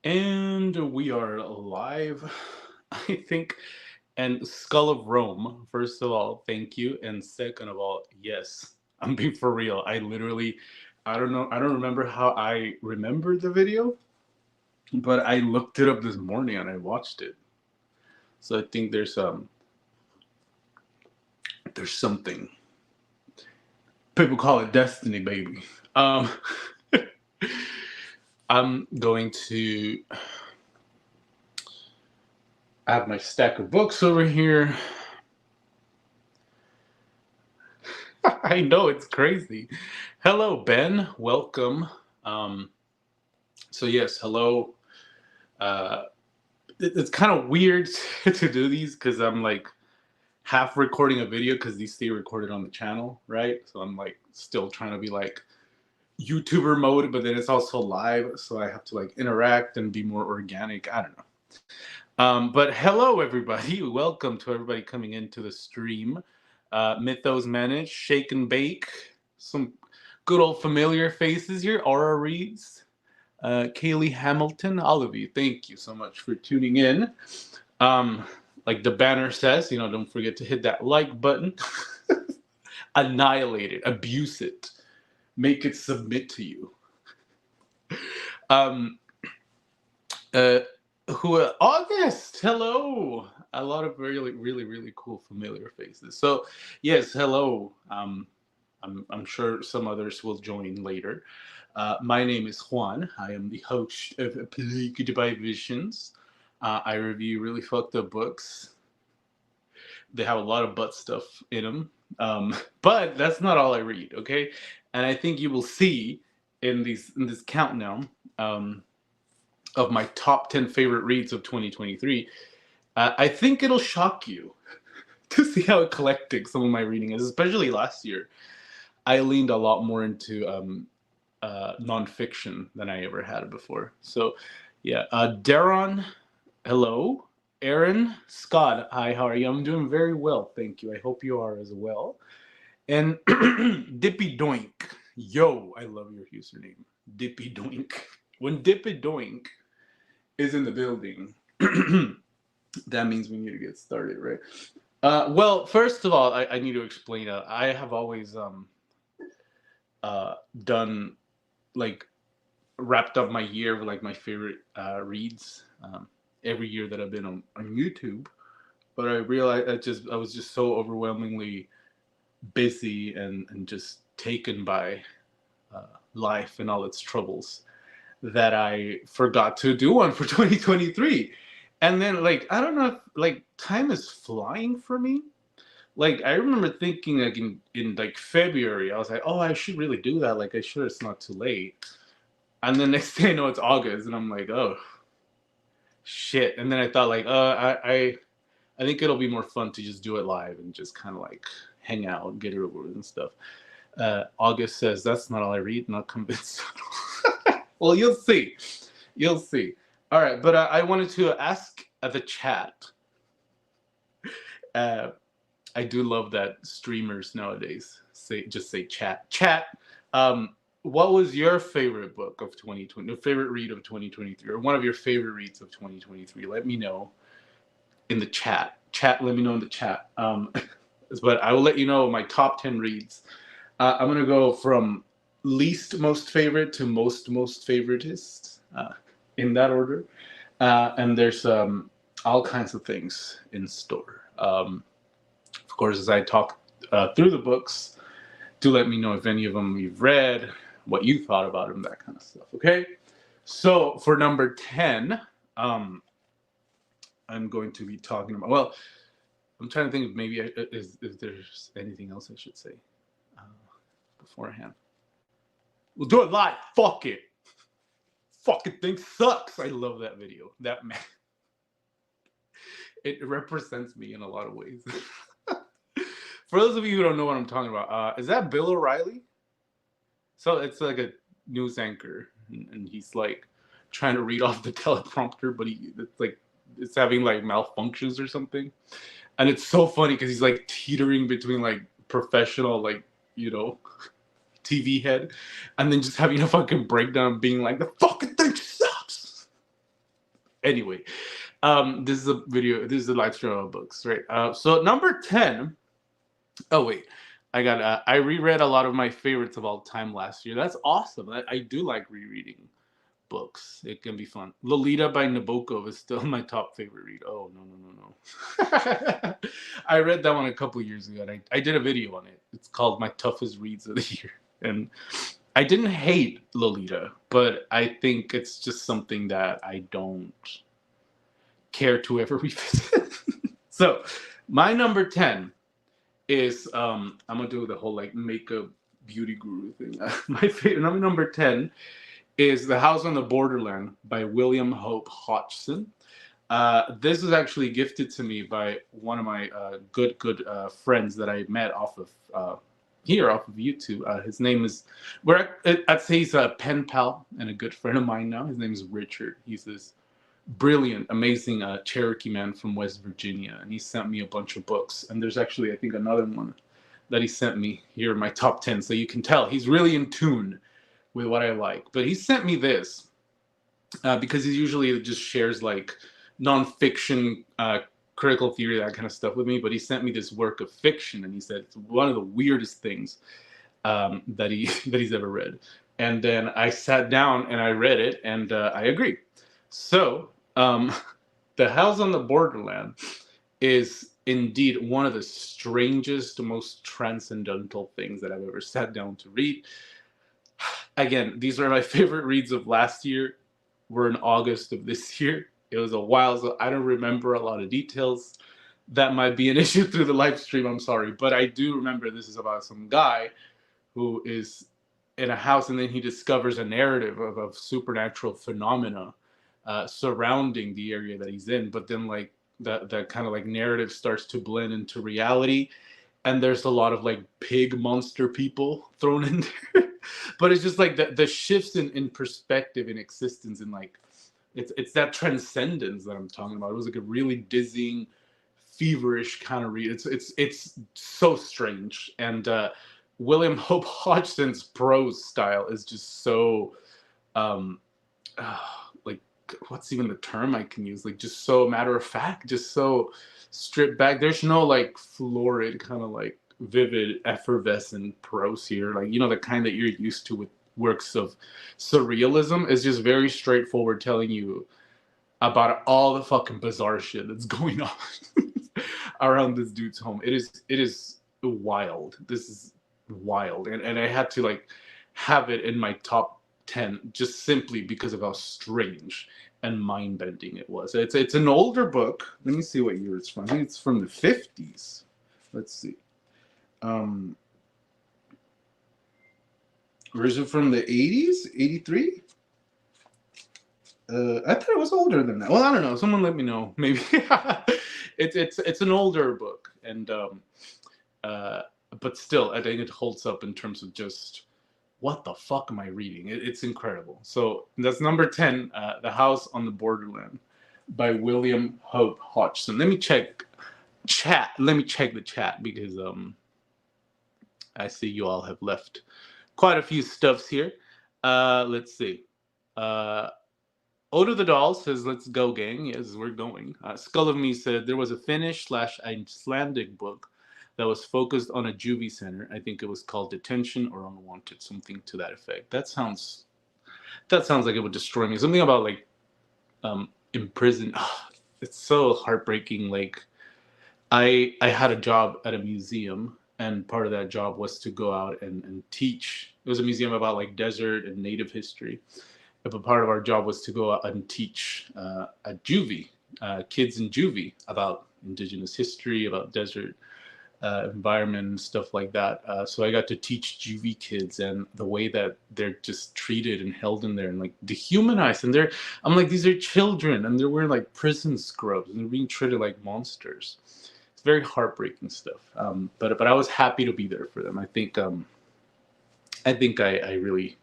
And we are live, I think. And Skull of Rome, first of all, thank you. And second of all, yes, I'm being for real. I don't know, I don't remember how I remembered the video, but I looked it up this morning and I watched it. So I think there's something. People call it destiny, baby. Um, I'm going to have my stack of books over here. I know it's crazy. Hello, Ben. Welcome. Um, so yes, hello. Uh, it's kind of weird to do these because I'm like half recording a video because these stay recorded on the channel, right? So I'm like still trying to be like YouTuber mode, but then it's also live, so I have to like interact and be more organic. I don't know. But hello, everybody. Welcome to everybody coming into the stream. Mythos Managed, Shake and Bake, some good old familiar faces here. Aura Reeds, Kaylee Hamilton, all of you. Thank you so much for tuning in. Um, like the banner says, don't forget to hit that like button. Annihilate it, abuse it, make it submit to you. Um, uh, August, hello. A lot of really, really, really cool familiar faces. So, yes, hello. I'm sure some others will join later. My name is Juan. I am the host of Political by Visions. I review really fucked up books. They have a lot of butt stuff in them. But that's not all I read, okay? And I think you will see in this countdown of my top 10 favorite reads of 2023. I think it'll shock you to see how eclectic some of my reading is, especially last year. I leaned a lot more into nonfiction than I ever had before. So, yeah. Daron, hello. Aaron, Scott, hi, how are you? I'm doing very well, thank you. I hope you are as well. And Dippy Doink, yo, I love your username, Dippy Doink. When Dippy Doink is in the building, that means we need to get started, right? Well, first of all, I need to explain. I have always done like wrapped up my year with like my favorite reads every year that I've been on YouTube. But I realized I was just so overwhelmingly busy and just taken by life and all its troubles that I forgot to do one for 2023. And then like I don't know if like time is flying for me. Like I remember thinking like in like February, I was like, oh, I should really do that. Like I sure it's not too late. And then next thing I know it's August and I'm like, oh shit. And then I thought like, I think it'll be more fun to just do it live and just kind of like hang out, get it over with and stuff. August says that's not all I read, not convinced. Well, you'll see. You'll see. All right, but I wanted to ask the chat. Uh, I do love that streamers nowadays say chat. Chat. What was your favorite book of 2020? Favorite read of 2023, or one of your favorite reads of 2023? Let me know in the chat. Chat. Let me know in the chat. But I will let you know my top 10 reads. I'm gonna go from least most favorite to most favoritist in that order. And there's all kinds of things in store. Of course, as I talk through the books, do let me know if any of them you've read, what you thought about them, that kind of stuff. Okay. So for number 10, I'm going to be talking about. Well, I'm trying to think of maybe if there's anything else I should say beforehand. We'll do it live. Fuck it. Fucking thing sucks. I love that video. That man. It represents me in a lot of ways. For those of you who don't know what I'm talking about, is that Bill O'Reilly? So it's like a news anchor, and he's like trying to read off the teleprompter, but it's having like malfunctions or something. And it's so funny because he's like teetering between like professional, like, TV head, and then just having a fucking breakdown being like, the fucking thing sucks. Anyway, this is a video. This is a live stream of books, right? So number 10. Oh wait, I reread a lot of my favorites of all time last year. That's awesome. I do like rereading books. It can be fun. Lolita by Nabokov is still my top favorite read. Oh no no no no! I read that one a couple years ago, and I did a video on it. It's called My Toughest Reads of the Year, and I didn't hate Lolita, but I think it's just something that I don't care to ever revisit. So my number 10 is I'm gonna do the whole like makeup beauty guru thing. My favorite number 10 is The House on the Borderland by William Hope Hodgson. This was actually gifted to me by one of my good friends that I met off of off of YouTube. His name is, I'd say he's a pen pal and a good friend of mine now. His name is Richard. He's this brilliant, amazing Cherokee man from West Virginia, and he sent me a bunch of books. And there's actually, I think, another one that he sent me here in my top 10. So you can tell he's really in tune with what I like. But he sent me this because he usually just shares like nonfiction, critical theory, that kind of stuff with me. But he sent me this work of fiction, and he said it's one of the weirdest things that he's ever read. And then I sat down and I read it, and I agree. So The House on the Borderland is indeed one of the strangest, most transcendental things that I've ever sat down to read. Again, these are my favorite reads of last year. We're in August of this year. It was a while, so I don't remember a lot of details. That might be an issue through the live stream, I'm sorry. But I do remember this is about some guy who is in a house, and then he discovers a narrative of supernatural phenomena surrounding the area that he's in. But then like that kind of like narrative starts to blend into reality, and there's a lot of like pig monster people thrown in there. But it's just like the shifts in perspective and existence, and like it's that transcendence that I'm talking about. It was like a really dizzying, feverish kind of read. It's so strange. And William Hope Hodgson's prose style is just so like, what's even the term I can use? Like, just so matter of fact, just so stripped back. There's no like florid kind of like vivid effervescent prose here, like, you know, the kind that you're used to with works of surrealism. Is just very straightforward, telling you about all the fucking bizarre shit that's going on around this dude's home. It is wild. This is wild, and I had to like have it in my top 10 just simply because of how strange and mind-bending it was. It's an older book. Let me see what year it's from. I think it's from the 50s. Let's see. Or is it from the 80s? 83? I thought it was older than that. Well, I don't know. Someone let me know. Maybe it's an older book, and but still, I think it holds up in terms of just what the fuck am I reading? It's incredible. So that's number 10, The House on the Borderland by William Hope Hodgson. Let me check chat. Let me check the chat, because I see you all have left quite a few stuffs here. Let's see. Odo the Doll says, "Let's go, gang." Yes, we're going. Skull of Me said, "There was a Finnish/Icelandic book that was focused on a juvie center. I think it was called Detention or Unwanted, something to that effect." That sounds like it would destroy me. Something about like imprisoned. It's so heartbreaking. Like, I had a job at a museum, and part of that job was to go out and teach. It was a museum about like desert and native history. But part of our job was to go out and teach at juvie, kids in juvie, about indigenous history, about desert environment and stuff like that. So I got to teach juvie kids, and the way that they're just treated and held in there and like dehumanized. And I'm like, these are children, and they're wearing like prison scrubs, and they're being treated like monsters. It's very heartbreaking stuff. But I was happy to be there for them. I think I really,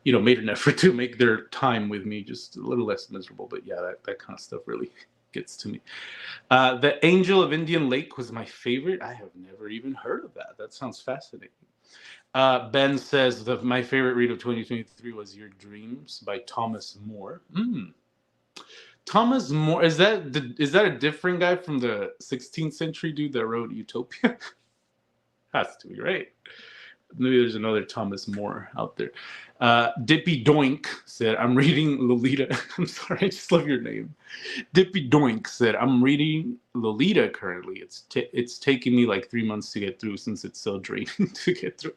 you know, made an effort to make their time with me just a little less miserable. But yeah, that kind of stuff really gets to me. The Angel of Indian Lake was my favorite. I have never even heard of that. That sounds fascinating. Ben says that my favorite read of 2023 was Your Dreams by Thomas More. Thomas More, is that a different guy from the 16th century dude that wrote Utopia? Has to be, right? Maybe there's another Thomas More out there. Dippy Doink said, I'm reading Lolita. I'm sorry, I just love your name. Dippy Doink said, I'm reading Lolita currently. It's taking me like 3 months to get through since it's so draining to get through.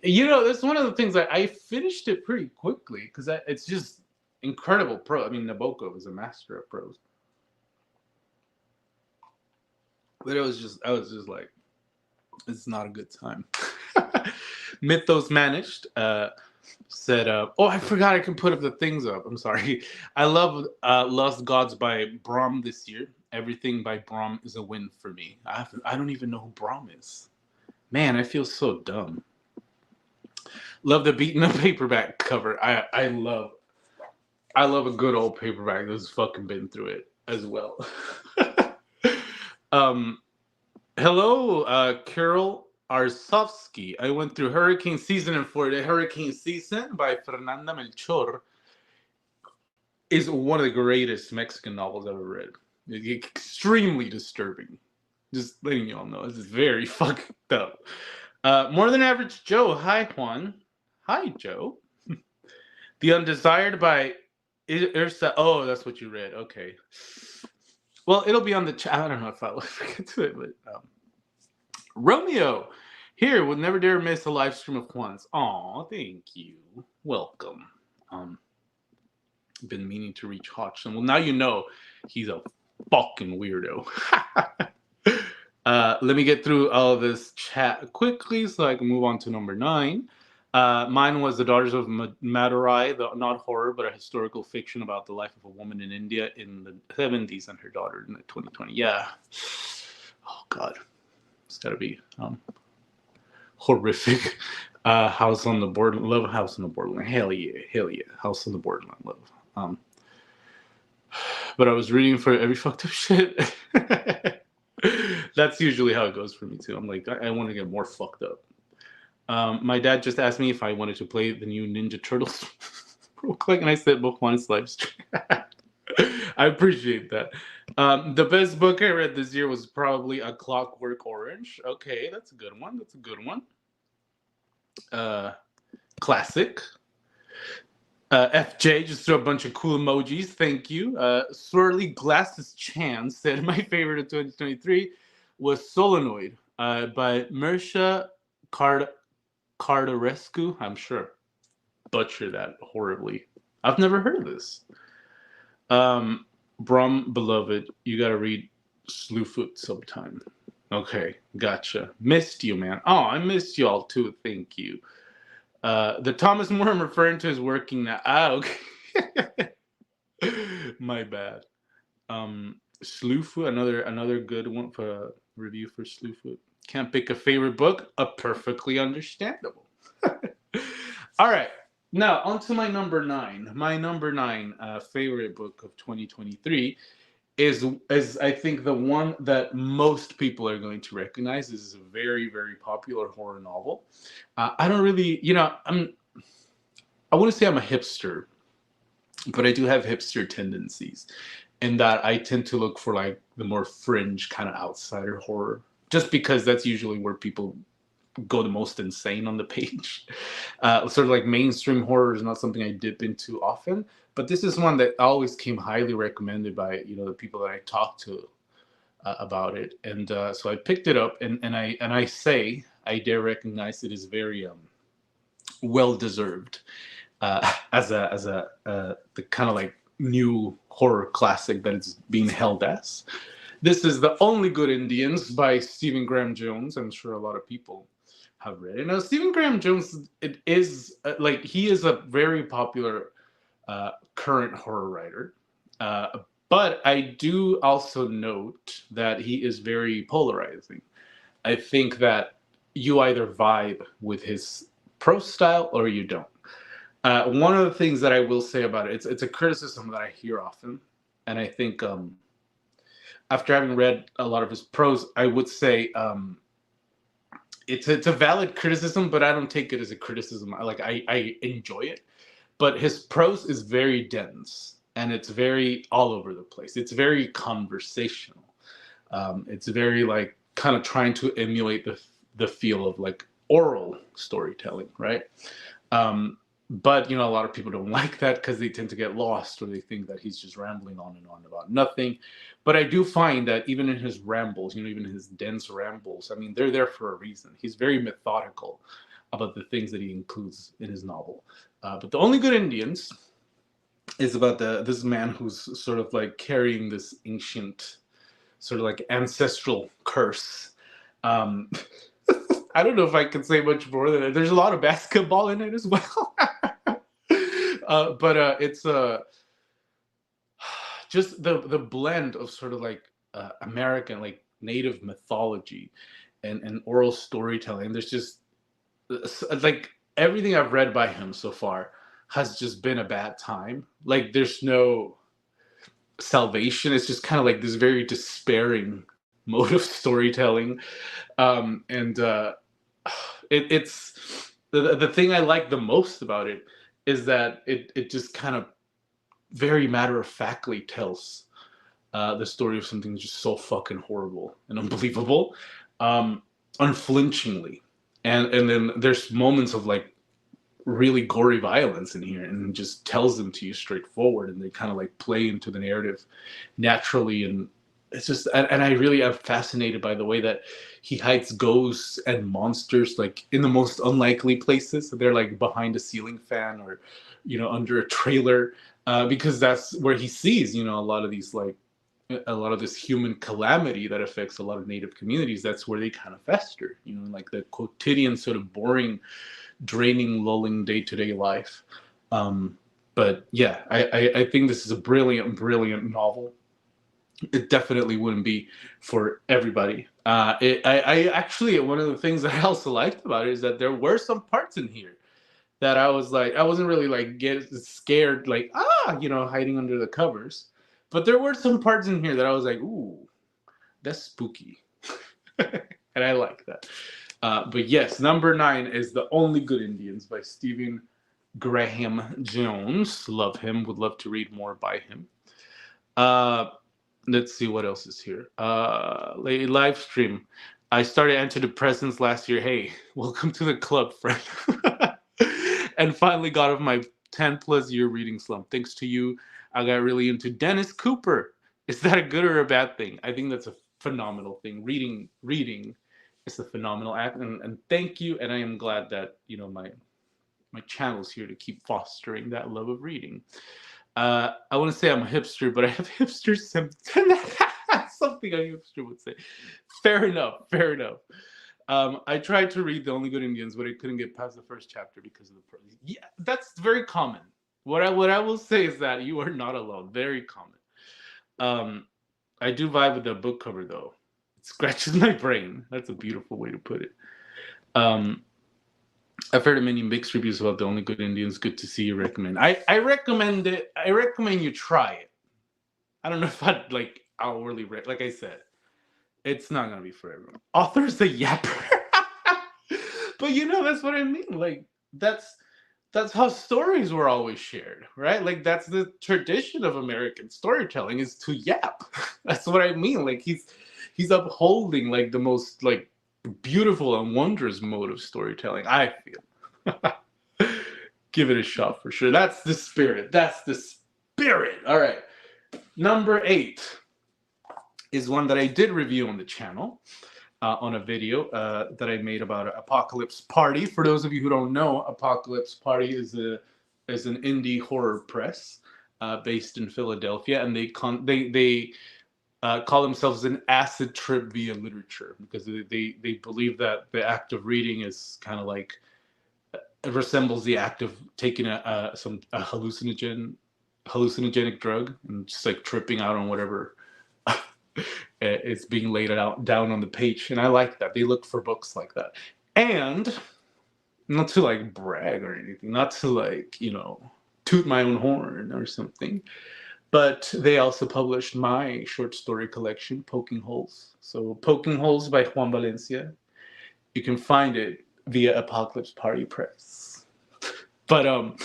You know, that's one of the things I finished it pretty quickly because it's just incredible prose. I mean, Nabokov is a master of prose. But I was just like, it's not a good time. Mythos Managed said, oh, I forgot I can put up the things up. I'm sorry. I love Lost Gods by Brahm this year. Everything by Brahm is a win for me. I don't even know who Brahm is. Man, I feel so dumb. Love the beaten up paperback cover. I love a good old paperback that's fucking been through it as well. Hello, Carol Arsovsky. I went through Hurricane Season in Florida. Hurricane Season by Fernanda Melchor is one of the greatest Mexican novels I've ever read. It's extremely disturbing. Just letting you all know. It's very fucked up. More Than Average Joe. Hi, Juan. Hi, Joe. The Undesired by Irsa. Oh, that's what you read. Okay. Well, it'll be on the chat. I don't know if I'll get to it, but Romeo here will never dare miss a live stream of Juan's. Aw, thank you. Welcome. Been meaning to reach Hodgson. Well, now you know he's a fucking weirdo. Let me get through all of this chat quickly so I can move on to number 9. Mine was The Daughters of Madurai, not horror, but a historical fiction about the life of a woman in India in the 70s and her daughter in the 2020. Yeah. Oh, God. It's got to be horrific. House on the Borderland. Love House on the Borderland. Hell yeah. House on the Borderland. Love. But I was reading for every fucked up shit. That's usually how it goes for me, too. I'm like, I want to get more fucked up. My dad just asked me if I wanted to play the new Ninja Turtles real quick, and I said book one is live stream. I appreciate that. The best book I read this year was probably A Clockwork Orange. Okay, that's a good one. Classic. FJ just threw a bunch of cool emojis. Thank you. Swirly Glasses Chan said my favorite of 2023 was Solenoid by Mirsha Cardarescu. I'm sure I butchered that horribly. I've never heard of this. Brum Beloved, you gotta read Slewfoot sometime. Okay, gotcha. Missed you, man. Oh, I missed you all too. Thank you. The Thomas More I'm referring to is working now. Okay. My bad. Slewfoot, another good one for a review for Slewfoot. Can't pick a favorite book? Perfectly understandable. All right. Now, on to my number 9. My number 9 favorite book of 2023 is I think the one that most people are going to recognize. This is a very, very popular horror novel. I don't really, I wouldn't say I'm a hipster, but I do have hipster tendencies in that I tend to look for like the more fringe kind of outsider horror, just because that's usually where people go the most insane on the page. Sort of like mainstream horror is not something I dip into often, but this is one that always came highly recommended by the people that I talked to about it, and so I picked it up, and I say I dare recognize it is very well deserved as the kind of like new horror classic that it's being held as. This is The Only Good Indians by Stephen Graham Jones. I'm sure a lot of people have read it. Now, Stephen Graham Jones, it is he is a very popular current horror writer, but I do also note that he is very polarizing. I think that you either vibe with his prose style or you don't. One of the things that I will say about it, it's a criticism that I hear often, and I think after having read a lot of his prose, I would say it's a valid criticism, but I don't take it as a criticism. I enjoy it, but his prose is very dense. and it's very all over the place. It's very conversational. It's very like kind of trying to emulate the feel of like oral storytelling, right? But a lot of people don't like that because they tend to get lost, or they think that he's just rambling on and on about nothing. But I do find that even in his rambles, even his dense rambles, I mean, they're there for a reason. He's very methodical about the things that he includes in his novel. But The Only Good Indians is about this man who's sort of like carrying this ancient, sort of like ancestral curse. Um, I don't know if I can say much more than that. There's a lot of basketball in it as well. But it's just the blend of sort of like American, like native mythology and oral storytelling. There's just like everything I've read by him so far has just been a bad time. Like there's no salvation. It's just kind of like this very despairing mode of storytelling. And it's the thing I like the most about it is that it just kind of very matter-of-factly tells the story of something just so fucking horrible and unbelievable, unflinchingly. And then there's moments of like really gory violence in here, and just tells them to you straightforward, and they kind of like play into the narrative naturally. And it's just, and I really am fascinated by the way that he hides ghosts and monsters like in the most unlikely places. So they're like behind a ceiling fan, or under a trailer, because that's where he sees a lot of these like a lot of this human calamity that affects a lot of native communities. That's where they kind of fester, like the quotidian sort of boring, draining, lulling day-to-day life. But yeah, I think this is a brilliant novel. It definitely wouldn't be for everybody. I actually, one of the things that I also liked about it is that there were some parts in here that I was like, I wasn't really like get scared, like hiding under the covers. But there were some parts in here that I was like, ooh, that's spooky, and I like that. But yes, number 9 is The Only Good Indians by Stephen Graham Jones. Love him. Would love to read more by him. Let's see what else is here. Live stream. I started antidepressants last year. Hey, welcome to the club, friend. And finally got off my 10+ year reading slump. Thanks to you, I got really into Dennis Cooper. Is that a good or a bad thing? I think that's a phenomenal thing. Reading is a phenomenal act, and thank you. And I am glad that my channel's here to keep fostering that love of reading. I want to say I'm a hipster, but I have hipster symptoms. Something a hipster would say. Fair enough. I tried to read The Only Good Indians, but I couldn't get past the first chapter because of the prose. Yeah, that's very common. What I will say is that you are not alone. Very common. I do vibe with the book cover though. It scratches my brain. That's a beautiful way to put it. I've heard many mixed reviews about The Only Good Indians. Good to see you recommend. I recommend it. I recommend you try it. I don't know if I'd like outwardly like I said, it's not gonna be for everyone. Author's a yapper. But that's what I mean. Like that's how stories were always shared, right? Like that's the tradition of American storytelling, is to yap. That's what I mean. Like he's upholding like the most like beautiful and wondrous mode of storytelling, I feel. Give it a shot for sure. That's the spirit. All right. Number 8 is one that I did review on the channel, on a video that I made about Apocalypse Party. For those of you who don't know, Apocalypse Party is an indie horror press based in Philadelphia, and they call themselves an acid trip via literature, because they believe that the act of reading is kind of like it resembles the act of taking a hallucinogenic drug and just like tripping out on whatever is being laid out down on the page. And I like that. They look for books like that. And not to like brag or anything, not to like, toot my own horn or something, but they also published my short story collection, Poking Holes. So Poking Holes by Juan Valencia. You can find it via Apocalypse Party Press. But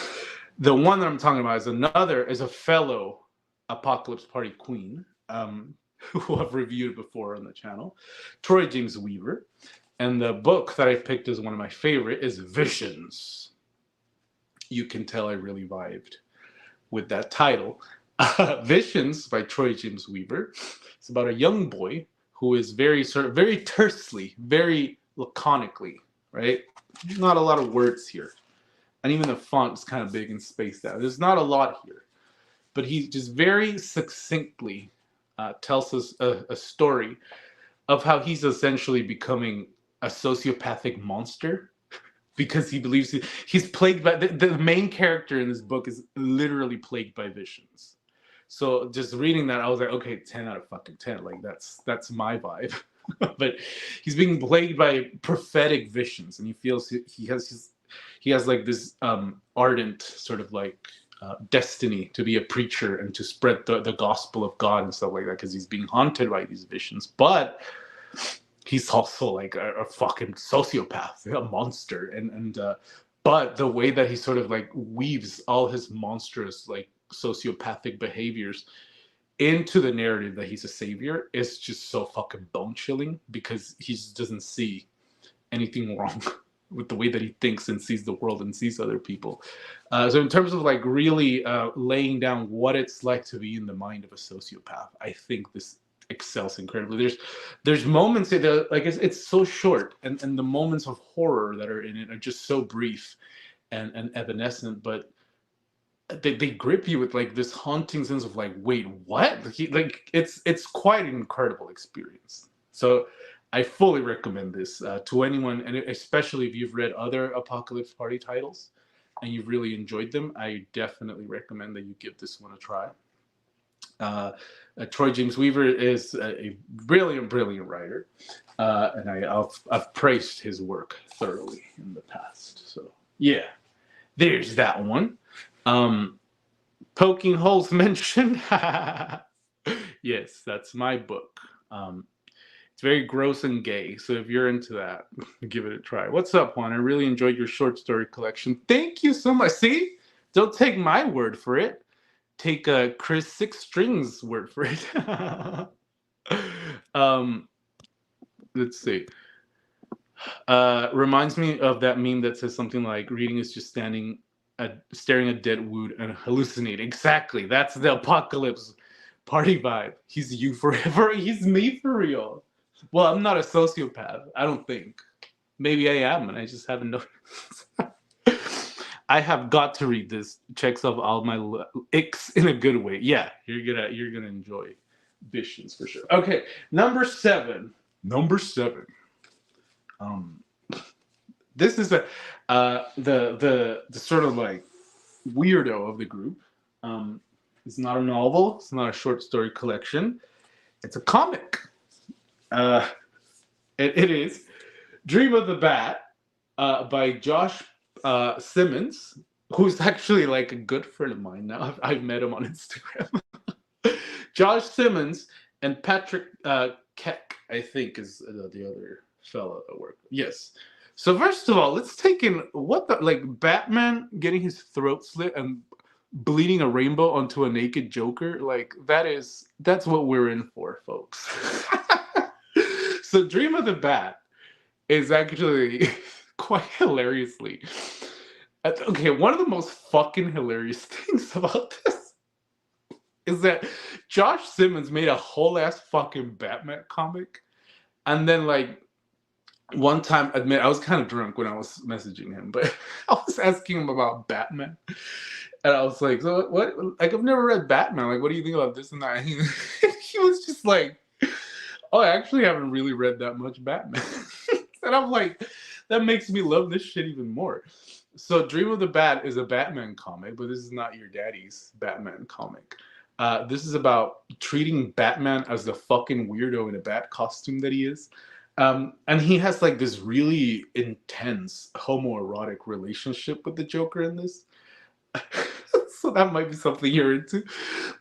The one that I'm talking about is a fellow Apocalypse Party queen, who I've reviewed before on the channel, Troy James Weaver. And the book that I picked as one of my favorite is Visions. You can tell I really vibed with that title. Visions by Troy James Weaver. It's about a young boy who is very tersely, very laconically, right? Not a lot of words here. And even the font's kind of big and spaced out. There's not a lot here. But he just very succinctly tells us a story of how he's essentially becoming a sociopathic monster because he believes he's plagued by... The main character in this book is literally plagued by visions. So just reading that, I was like, okay, 10 out of fucking 10. Like, that's my vibe. But he's being plagued by prophetic visions, and he feels he has like this ardent sort of like destiny to be a preacher and to spread the gospel of God and stuff like that, because he's being haunted by these visions. But he's also like a fucking sociopath, a monster. And but the way that he sort of like weaves all his monstrous like sociopathic behaviors into the narrative that he's a savior is just so fucking bone chilling, because he just doesn't see anything wrong with the way that he thinks and sees the world and sees other people. So in terms of like really laying down what it's like to be in the mind of a sociopath, I think this excels incredibly. There's moments that like it's so short, and the moments of horror that are in it are just so brief and evanescent, but they grip you with like this haunting sense of like, wait, what? Like it's quite an incredible experience. So I fully recommend this to anyone, and especially if you've read other Apocalypse Party titles and you've really enjoyed them. I definitely recommend that you give this one a try. Troy James Weaver is a brilliant writer, and I've praised his work thoroughly in the past. So yeah, there's that one. Poking holes mentioned. Yes, that's my book. It's very gross and gay, so if you're into that, give it a try. What's up, Juan? I really enjoyed your short story collection. Thank you so much. See? Don't take my word for it. Take Chris Six Strings' word for it. Let's see. Reminds me of that meme that says something like, reading is just staring at dead wood and hallucinating. Exactly. That's the Apocalypse Party vibe. He's you forever. He's me for real. Well, I'm not a sociopath, I don't think. Maybe I am, and I just haven't noticed. I have got to read this. Checks off all my icks in a good way. Yeah, you're gonna enjoy Visions for sure. Okay, number seven. This is the sort of like weirdo of the group. It's not a novel. It's not a short story collection. It's a comic. It is Dream of the Bat by Josh Simmons, who's actually like a good friend of mine now. I've met him on Instagram. Josh Simmons and Patrick Keck, I think, is the other fellow at work. Yes. So first of all, let's take in Batman getting his throat slit and bleeding a rainbow onto a naked Joker. Like that's what we're in for, folks. So Dream of the Bat is actually quite hilariously. Okay, one of the most fucking hilarious things about this is that Josh Simmons made a whole ass fucking Batman comic, and then like one time, I was kind of drunk when I was messaging him, but I was asking him about Batman, and I was like, "So what? Like, I've never read Batman. Like, what do you think about this and that?" And he was just like, "Oh, I actually haven't really read that much Batman," and I'm like, that makes me love this shit even more. So Dream of the Bat is a Batman comic, but this is not your daddy's Batman comic. This is about treating Batman as the fucking weirdo in a bat costume that he is. And he has like this really intense homoerotic relationship with the Joker in this. So that might be something you're into.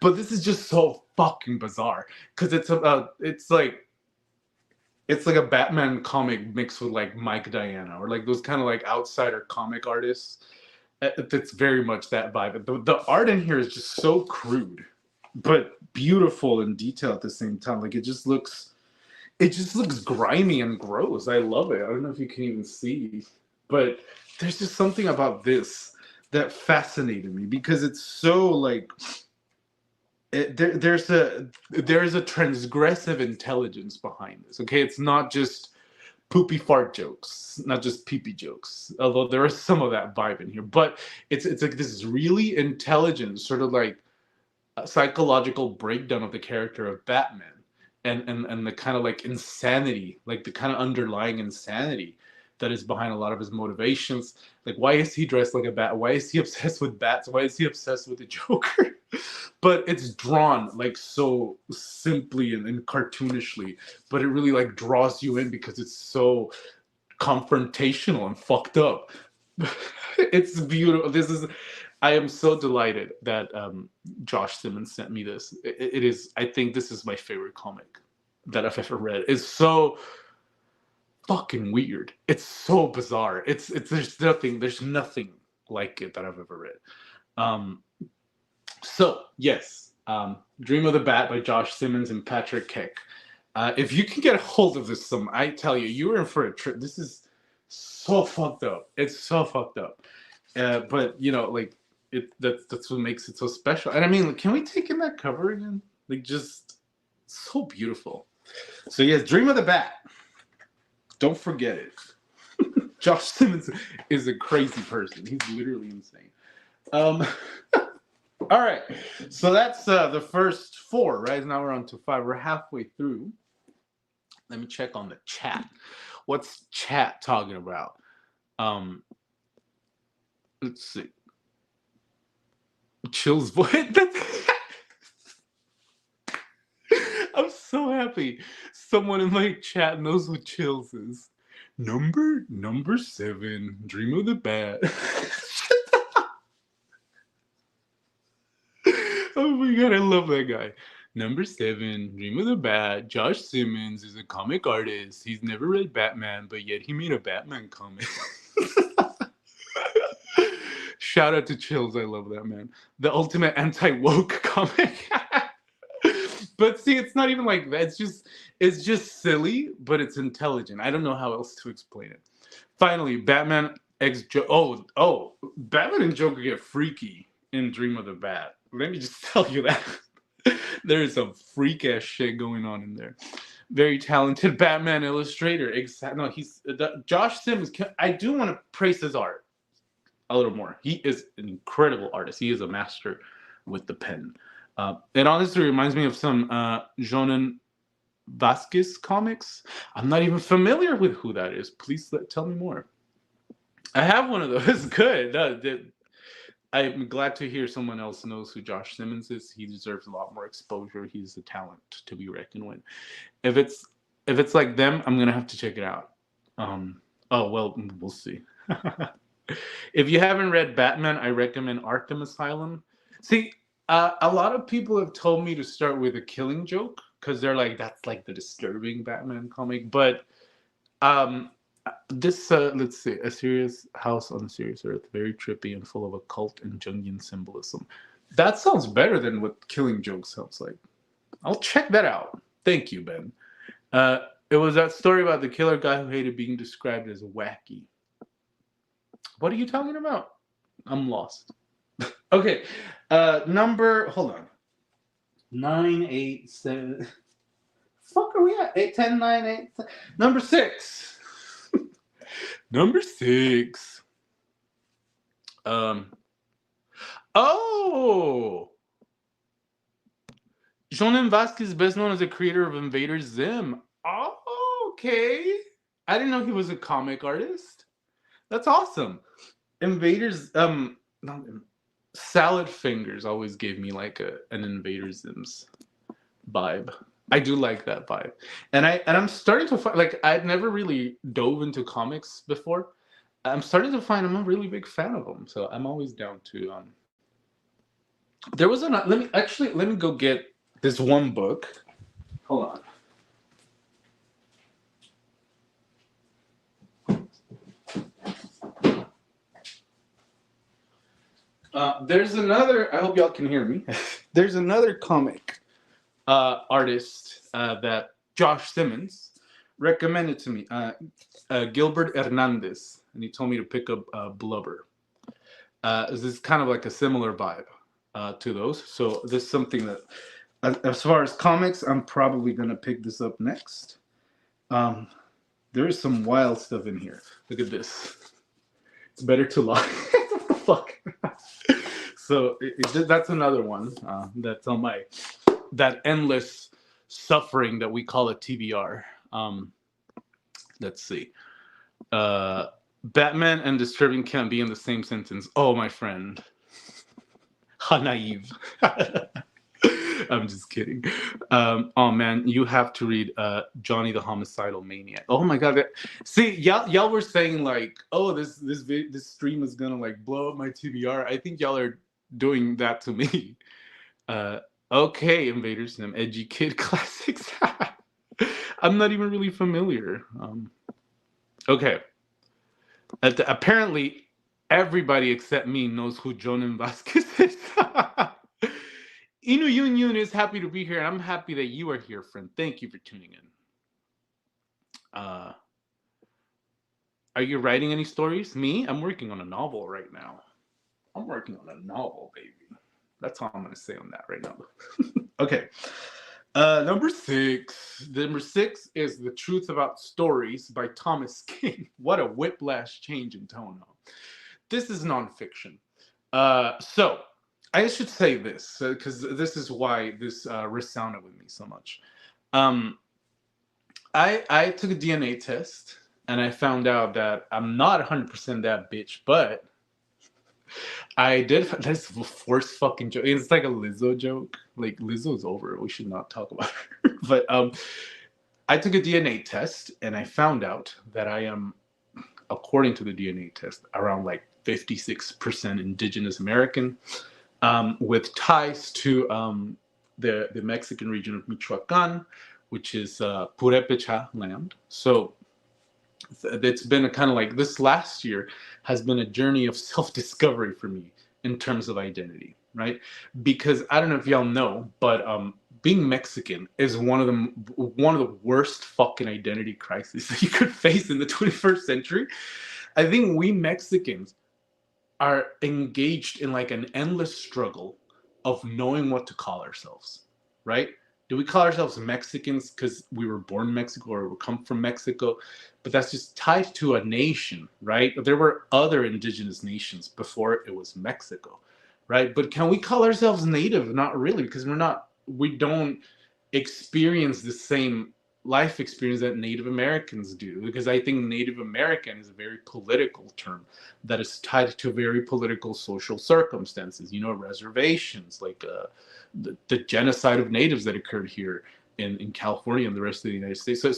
But this is just so fucking bizarre. Because it's like a Batman comic mixed with like Mike Diana or like those kind of like outsider comic artists. It's very much that vibe. The art in here is just so crude, but beautiful and detailed at the same time. Like it just looks grimy and gross. I love it. I don't know if you can even see, but there's just something about this that fascinated me because it's so like there's a transgressive intelligence behind this. Okay, it's not just poopy fart jokes, not just pee-pee jokes. Although there is some of that vibe in here, but it's like this really intelligent sort of like a psychological breakdown of the character of Batman, and the kind of like insanity, like the kind of underlying insanity that is behind a lot of his motivations. Like, why is he dressed like a bat? Why is he obsessed with bats? Why is he obsessed with the Joker? But it's drawn like so simply and cartoonishly, but it really like draws you in because it's so confrontational and fucked up. It's beautiful. I am so delighted that Josh Simmons sent me this. It is, I think this is my favorite comic that I've ever read. It's so fucking weird. It's so bizarre. It's there's nothing like it that I've ever read. So yes, Dream of the Bat by Josh Simmons and Patrick Keck. If you can get a hold of this, I tell you, you were in for a trip. This is so fucked up. It's so fucked up. But you know, like that's what makes it so special. And I mean, can we take in that cover again? Like, just so beautiful. So yes, Dream of the Bat. Don't forget it. Josh Simmons is a crazy person. He's literally insane. All right, so that's the first 4, right? Now we're on to 5. We're halfway through. Let me check on the chat. What's chat talking about? Let's see. Chill's voice. I'm so happy. Someone in my chat knows what Chills is. Number 7, Dream of the Bat. Oh my god, I love that guy. Number 7, Dream of the Bat. Josh Simmons is a comic artist. He's never read Batman, but yet he made a Batman comic. Shout out to Chills. I love that, man. The ultimate anti-woke comic. But see, it's not even like that. It's just silly, but it's intelligent. I don't know how else to explain it. Finally, Batman X Joker. Oh, Batman and Joker get freaky in Dream of the Bat. Let me just tell you that. There is some freak ass shit going on in there. Very talented Batman illustrator. No, he's Josh Simmons. I do want to praise his art a little more. He is an incredible artist. He is a master with the pen. It honestly reminds me of some Jonan Vasquez comics. I'm not even familiar with who that is. Please tell me more. I have one of those. Good. I'm glad to hear someone else knows who Josh Simmons is. He deserves a lot more exposure. He's a talent to be reckoned with. If it's like them, I'm gonna have to check it out. Oh well, we'll see. If you haven't read Batman, I recommend Arkham Asylum. See, a lot of people have told me to start with A Killing Joke because they're like, that's like the disturbing Batman comic. But this, let's see, A Serious House on a Serious Earth, very trippy and full of occult and Jungian symbolism. That sounds better than what Killing Joke sounds like. I'll check that out. Thank you, Ben. It was that story about the killer guy who hated being described as wacky. What are you talking about? I'm lost. Okay, hold on. 9, 8, 7. Fuck are we at? 8, 10, 9, 8. 10. Number 6. Number 6. Oh! Jonan Vasquez is best known as a creator of Invader Zim. Oh, okay. I didn't know he was a comic artist. That's awesome. Invaders, Salad Fingers always gave me like an Invader Zims vibe. I do like that vibe, and I'm starting to find, like, I'd never really dove into comics before. I'm starting to find I'm a really big fan of them, so I'm always down to. There was let me go get this one book. Hold on. There's another. I hope y'all can hear me. There's another comic artist that Josh Simmons recommended to me, Gilbert Hernandez, and he told me to pick up Blubber. This is kind of like a similar vibe to those. So this is something that, as far as comics, I'm probably gonna pick this up next. There is some wild stuff in here. Look at this. It's better to lie. What the fuck? So that's another one that's on my that endless suffering that we call a TBR. Let's see. Batman and disturbing can't be in the same sentence. Oh, my friend. How naive. I'm just kidding. Oh man, you have to read Johnny the Homicidal Maniac. Oh my god. See, y'all were saying like, oh, this stream is gonna like blow up my TBR. I think y'all are doing that to me. Okay, Invaders, some edgy kid classics. I'm not even really familiar. Okay. Apparently, everybody except me knows who Jonan Vasquez is. Inu Yun Yun is happy to be here, and I'm happy that you are here, friend. Thank you for tuning in. Are you writing any stories? Me? I'm working on a novel right now. I'm working on a novel, baby. That's all I'm going to say on that right now. Okay. Number six. Number six is The Truth About Stories by Thomas King. What a whiplash change in tone. This is nonfiction. So, I should say this, because this is why this resounded with me so much. I took a DNA test, and I found out that I'm not 100% that bitch, but I did. That's the worst fucking joke. It's like a Lizzo joke. Like, Lizzo's over. We should not talk about her. But I took a DNA test, and I found out that I am, according to the DNA test, around like 56% Indigenous American, with ties to the Mexican region of Michoacan, which is Purepecha land. So it's been a kind of like, this last year has been a journey of self-discovery for me in terms of identity, right? Because I don't know if y'all know, but being Mexican is one of the worst fucking identity crises that you could face in the 21st century. I think we Mexicans are engaged in like an endless struggle of knowing what to call ourselves, right? Do we call ourselves Mexicans because we were born in Mexico or we come from Mexico? But that's just tied to a nation, right? There were other indigenous nations before it was Mexico, right? But can we call ourselves native? Not really, because we don't experience the same life experience that Native Americans do, because I think Native American is a very political term that is tied to very political social circumstances, reservations, like the genocide of natives that occurred here in California and the rest of the United States. So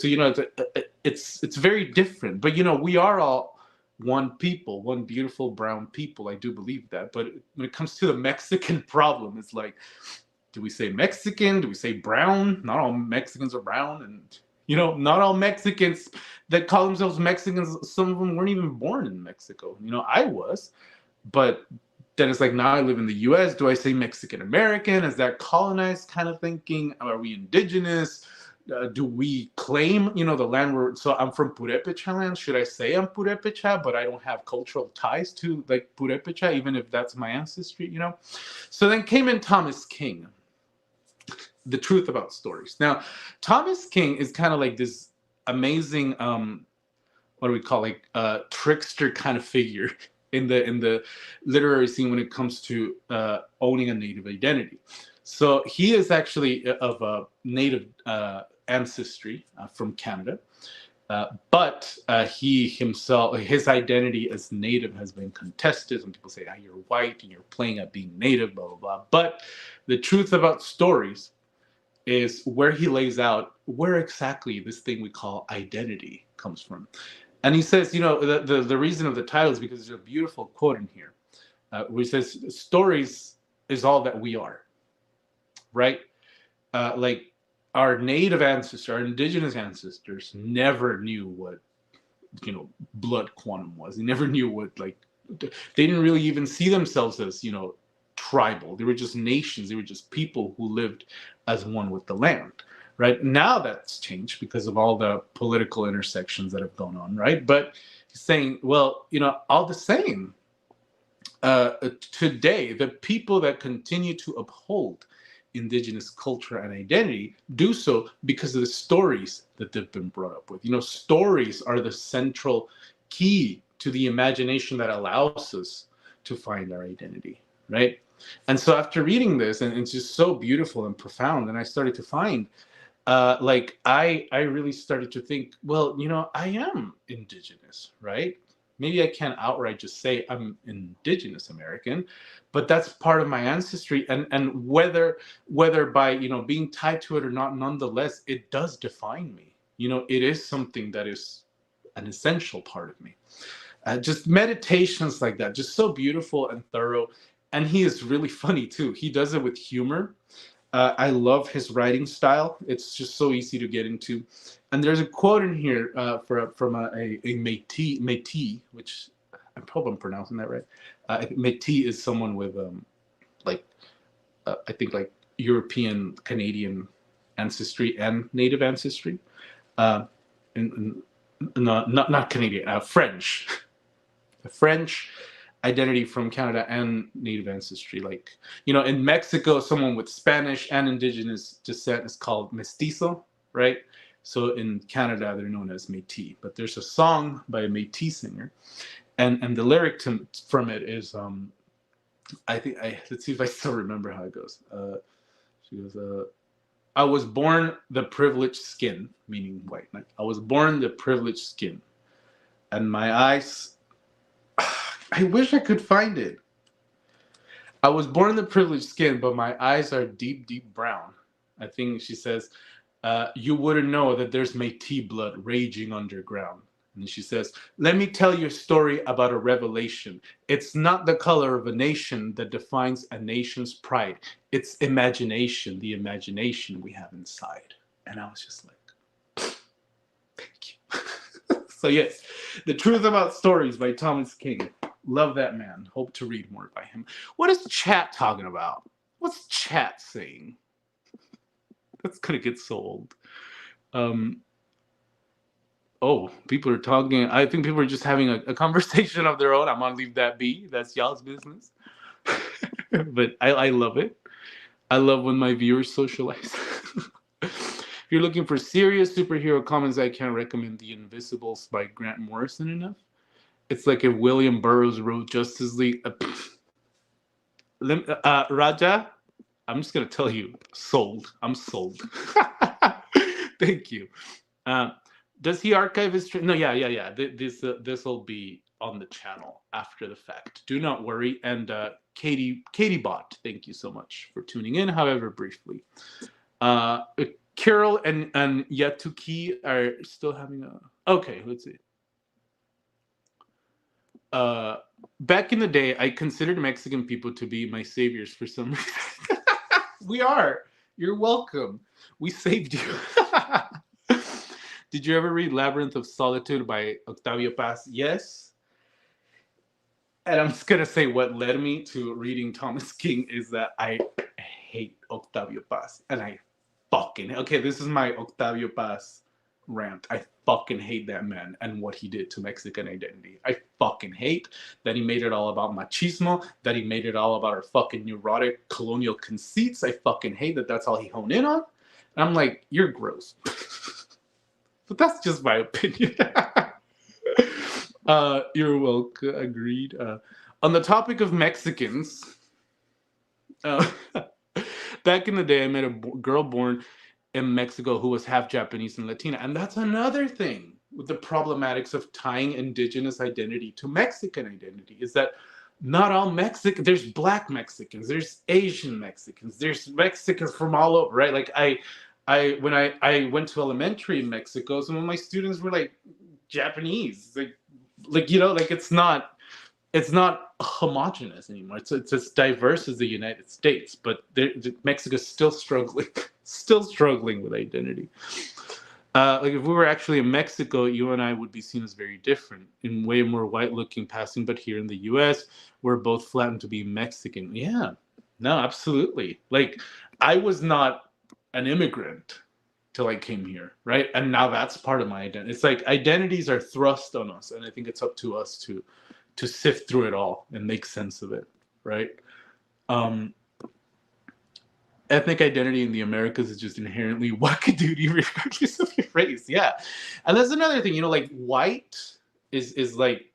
it's very different, but we are all one people, one beautiful brown people. I do believe that. But when it comes to the Mexican problem, it's like, do we say Mexican? Do we say brown? Not all Mexicans are brown. And, not all Mexicans that call themselves Mexicans, some of them weren't even born in Mexico. I was. But then it's like, now I live in the U.S. Do I say Mexican American? Is that colonized kind of thinking? Are we indigenous? Do we claim, the land so I'm from Purepecha land? Should I say I'm Purepecha, but I don't have cultural ties to like Purepecha, even if that's my ancestry, So then came in Thomas King. The Truth About Stories. Now, Thomas King is kind of like this amazing, what do we call it, trickster kind of figure in the literary scene when it comes to owning a native identity. So he is actually of a native ancestry from Canada, but he himself, his identity as native has been contested. Some people say, you're white and you're playing at being native, blah, blah, blah. But the Truth About Stories is where he lays out where exactly this thing we call identity comes from. And he says, the reason of the title is because there's a beautiful quote in here where he says, stories is all that we are, right? Like our native ancestors, our indigenous ancestors never knew what, blood quantum was. They never knew what, like, They didn't really even see themselves as, tribal. They were just nations. They were just people who lived as one with the land. Right now, that's changed because of all the political intersections that have gone on. Right, but he's saying, well, all the same, today, the people that continue to uphold indigenous culture and identity do so because of the stories that they've been brought up with. Stories are the central key to the imagination that allows us to find our identity, right? And so after reading this, and it's just so beautiful and profound, and I started to find, I really started to think, well, I am indigenous, right? Maybe I can't outright just say I'm indigenous American, but that's part of my ancestry. And whether by, being tied to it or not, nonetheless, it does define me. It is something that is an essential part of me. Just meditations like that, just so beautiful and thorough. And he is really funny too. He does it with humor. I love his writing style. It's just so easy to get into. And there's a quote in here from a Métis, which I'm probably pronouncing that right. Métis is someone with I think like European Canadian ancestry and Native ancestry. And not Canadian, French. The French identity from Canada and Native ancestry. Like, in Mexico, someone with Spanish and indigenous descent is called mestizo, right? So in Canada, they're known as Métis. But there's a song by a Métis singer, and the lyric from it is, let's see if I still remember how it goes. She goes, I was born the privileged skin, meaning white. I was born the privileged skin, and my eyes, I wish I could find it. I was born in the privileged skin, but my eyes are deep, deep brown. I think she says, you wouldn't know that there's Métis blood raging underground. And she says, let me tell you a story about a revelation. It's not the color of a nation that defines a nation's pride. It's imagination, the imagination we have inside. And I was just like, thank you. So yes, The Truth About Stories by Thomas King. Love that man. Hope to read more by him. What is chat talking about? What's chat saying? That's gonna get sold. People are talking. I think people are just having a conversation of their own. I'm gonna leave that be. That's y'all's business. But I love it. I love when my viewers socialize. If you're looking for serious superhero comics, I can't recommend The Invisibles by Grant Morrison enough. It's like if William Burroughs wrote Justice League. Raja, I'm just gonna tell you, sold. I'm sold. Thank you. Does he archive his? No, yeah. This will be on the channel after the fact. Do not worry. And Katie Bot, thank you so much for tuning in, however briefly. Carol and Yatuki are still having a. Okay, let's see. Back in the day, I considered Mexican people to be my saviors for some reason. We are. You're welcome. We saved you. Did you ever read Labyrinth of Solitude by Octavio Paz? Yes. And I'm just going to say what led me to reading Thomas King is that I hate Octavio Paz. And I fucking... Okay, this is my Octavio Paz rant. I fucking hate that man and what he did to Mexican identity. I fucking hate that he made it all about machismo, that he made it all about our fucking neurotic colonial conceits. I fucking hate that that's all he honed in on. And I'm like, you're gross. But that's just my opinion. You're welcome. Agreed. On the topic of Mexicans, back in the day, I met a girl born in Mexico who was half Japanese and Latina. And that's another thing with the problematics of tying indigenous identity to Mexican identity, is that not all Mexican, there's Black Mexicans, there's Asian Mexicans, there's Mexicans from all over, right? Like when I went to elementary in Mexico, some of my students were like Japanese, like it's not homogenous anymore. It's as diverse as the United States, but Mexico's still struggling with identity. Like if we were actually in Mexico, you and I would be seen as very different and way more white looking passing. But here in the US, we're both flattened to be Mexican. Yeah, no, absolutely. Like I was not an immigrant till I came here, right? And now that's part of my identity. It's like identities are thrust on us, and I think it's up to us to sift through it all and make sense of it, right? Um, Ethnic identity in the Americas is just inherently wackadoodie regardless of your race. Yeah. And that's another thing, like white is like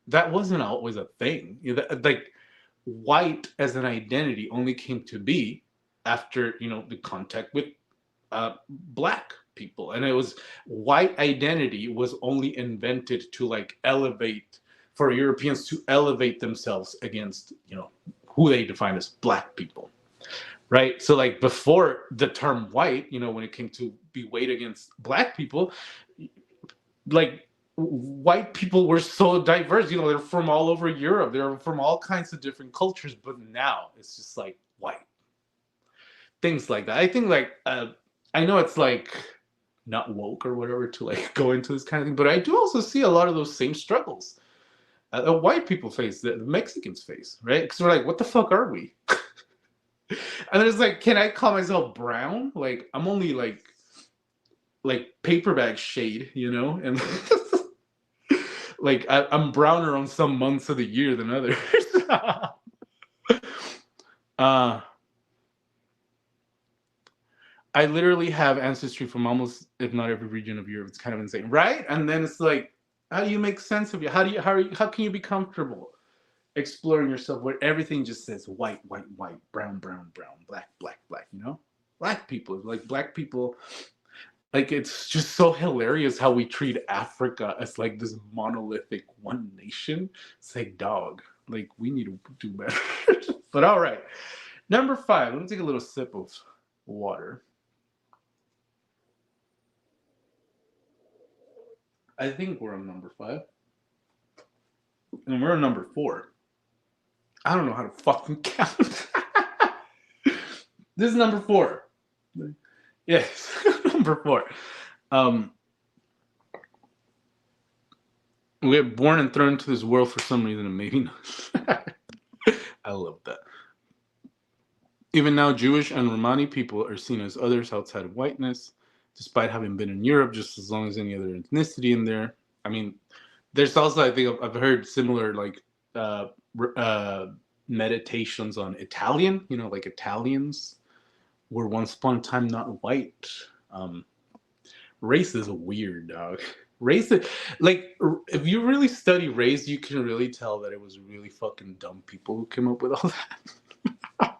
that wasn't always a thing. Like white as an identity only came to be after, the contact with black people. And it was white identity was only invented to like elevate for Europeans to elevate themselves against, who they define as black people. Right. So like before the term white, when it came to be weighed against black people, like white people were so diverse, they're from all over Europe. They're from all kinds of different cultures. But now it's just like white. Things like that. I think like, I know it's like not woke or whatever to like go into this kind of thing, but I do also see a lot of those same struggles that white people face, that the Mexicans face, right? Because we're like, what the fuck are we? And then it's like, can I call myself brown? Like I'm only like paper bag shade, and like I'm browner on some months of the year than others. I literally have ancestry from almost, if not every region of Europe. It's kind of insane, right? And then it's like, how do you make sense of it? How can you be comfortable exploring yourself where everything just says white, white, white, brown, brown, brown, black, black, black, Black people, like it's just so hilarious how we treat Africa as like this monolithic one nation. It's like, dog, like we need to do better. But all right. Number 5, let me take a little sip of water. I think we're on number 5. And we're on number 4. I don't know how to fucking count. This is number 4. Yes, number 4. We get born and thrown into this world for some reason, and maybe not. I love that. Even now, Jewish and Romani people are seen as others outside of whiteness, despite having been in Europe just as long as any other ethnicity in there. I mean, there's also, I think I've heard similar like meditations on Italian. Like Italians were once upon a time not white. Race is weird, dog. Race is, like, if you really study race, you can really tell that it was really fucking dumb people who came up with all that.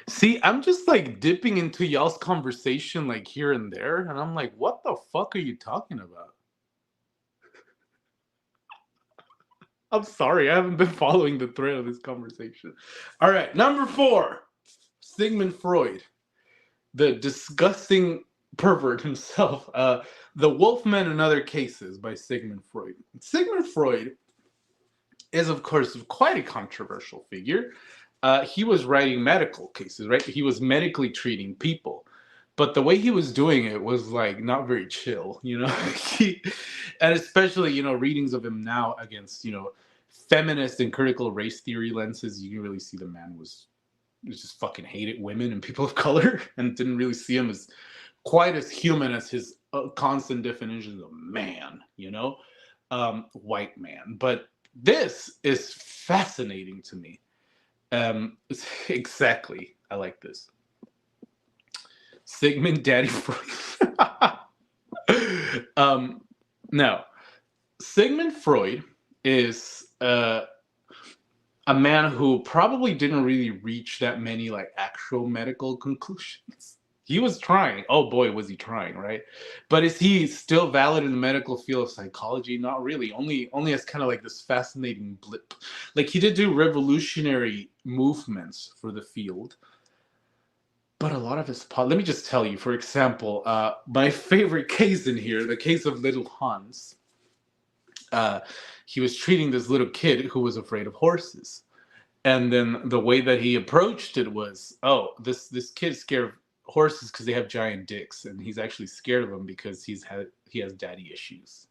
See, I'm just like dipping into y'all's conversation like here and there, and I'm like, what the fuck are you talking about? I'm sorry, I haven't been following the thread of this conversation. All right, number 4, Sigmund Freud, the disgusting pervert himself. The Wolfman and Other Cases by Sigmund Freud. Sigmund Freud is, of course, quite a controversial figure. He was writing medical cases, right? He was medically treating people. But the way he was doing it was like not very chill, and especially, readings of him now against, feminist and critical race theory lenses, you can really see the man was just fucking hated women and people of color and didn't really see him as quite as human as his constant definitions of man, white man. But this is fascinating to me. Exactly. I like this. Sigmund Daddy Freud. Now, Sigmund Freud is a man who probably didn't really reach that many like actual medical conclusions. He was trying. Oh boy, was he trying, right? But is he still valid in the medical field of psychology? Not really. Only as kind of like this fascinating blip. Like he did do revolutionary movements for the field. But a lot of his let me just tell you, for example, my favorite case in here, the case of little Hans. He was treating this little kid who was afraid of horses. And then the way that he approached it was, oh, this kid's scared of horses because they have giant dicks, and he's actually scared of them because he has daddy issues.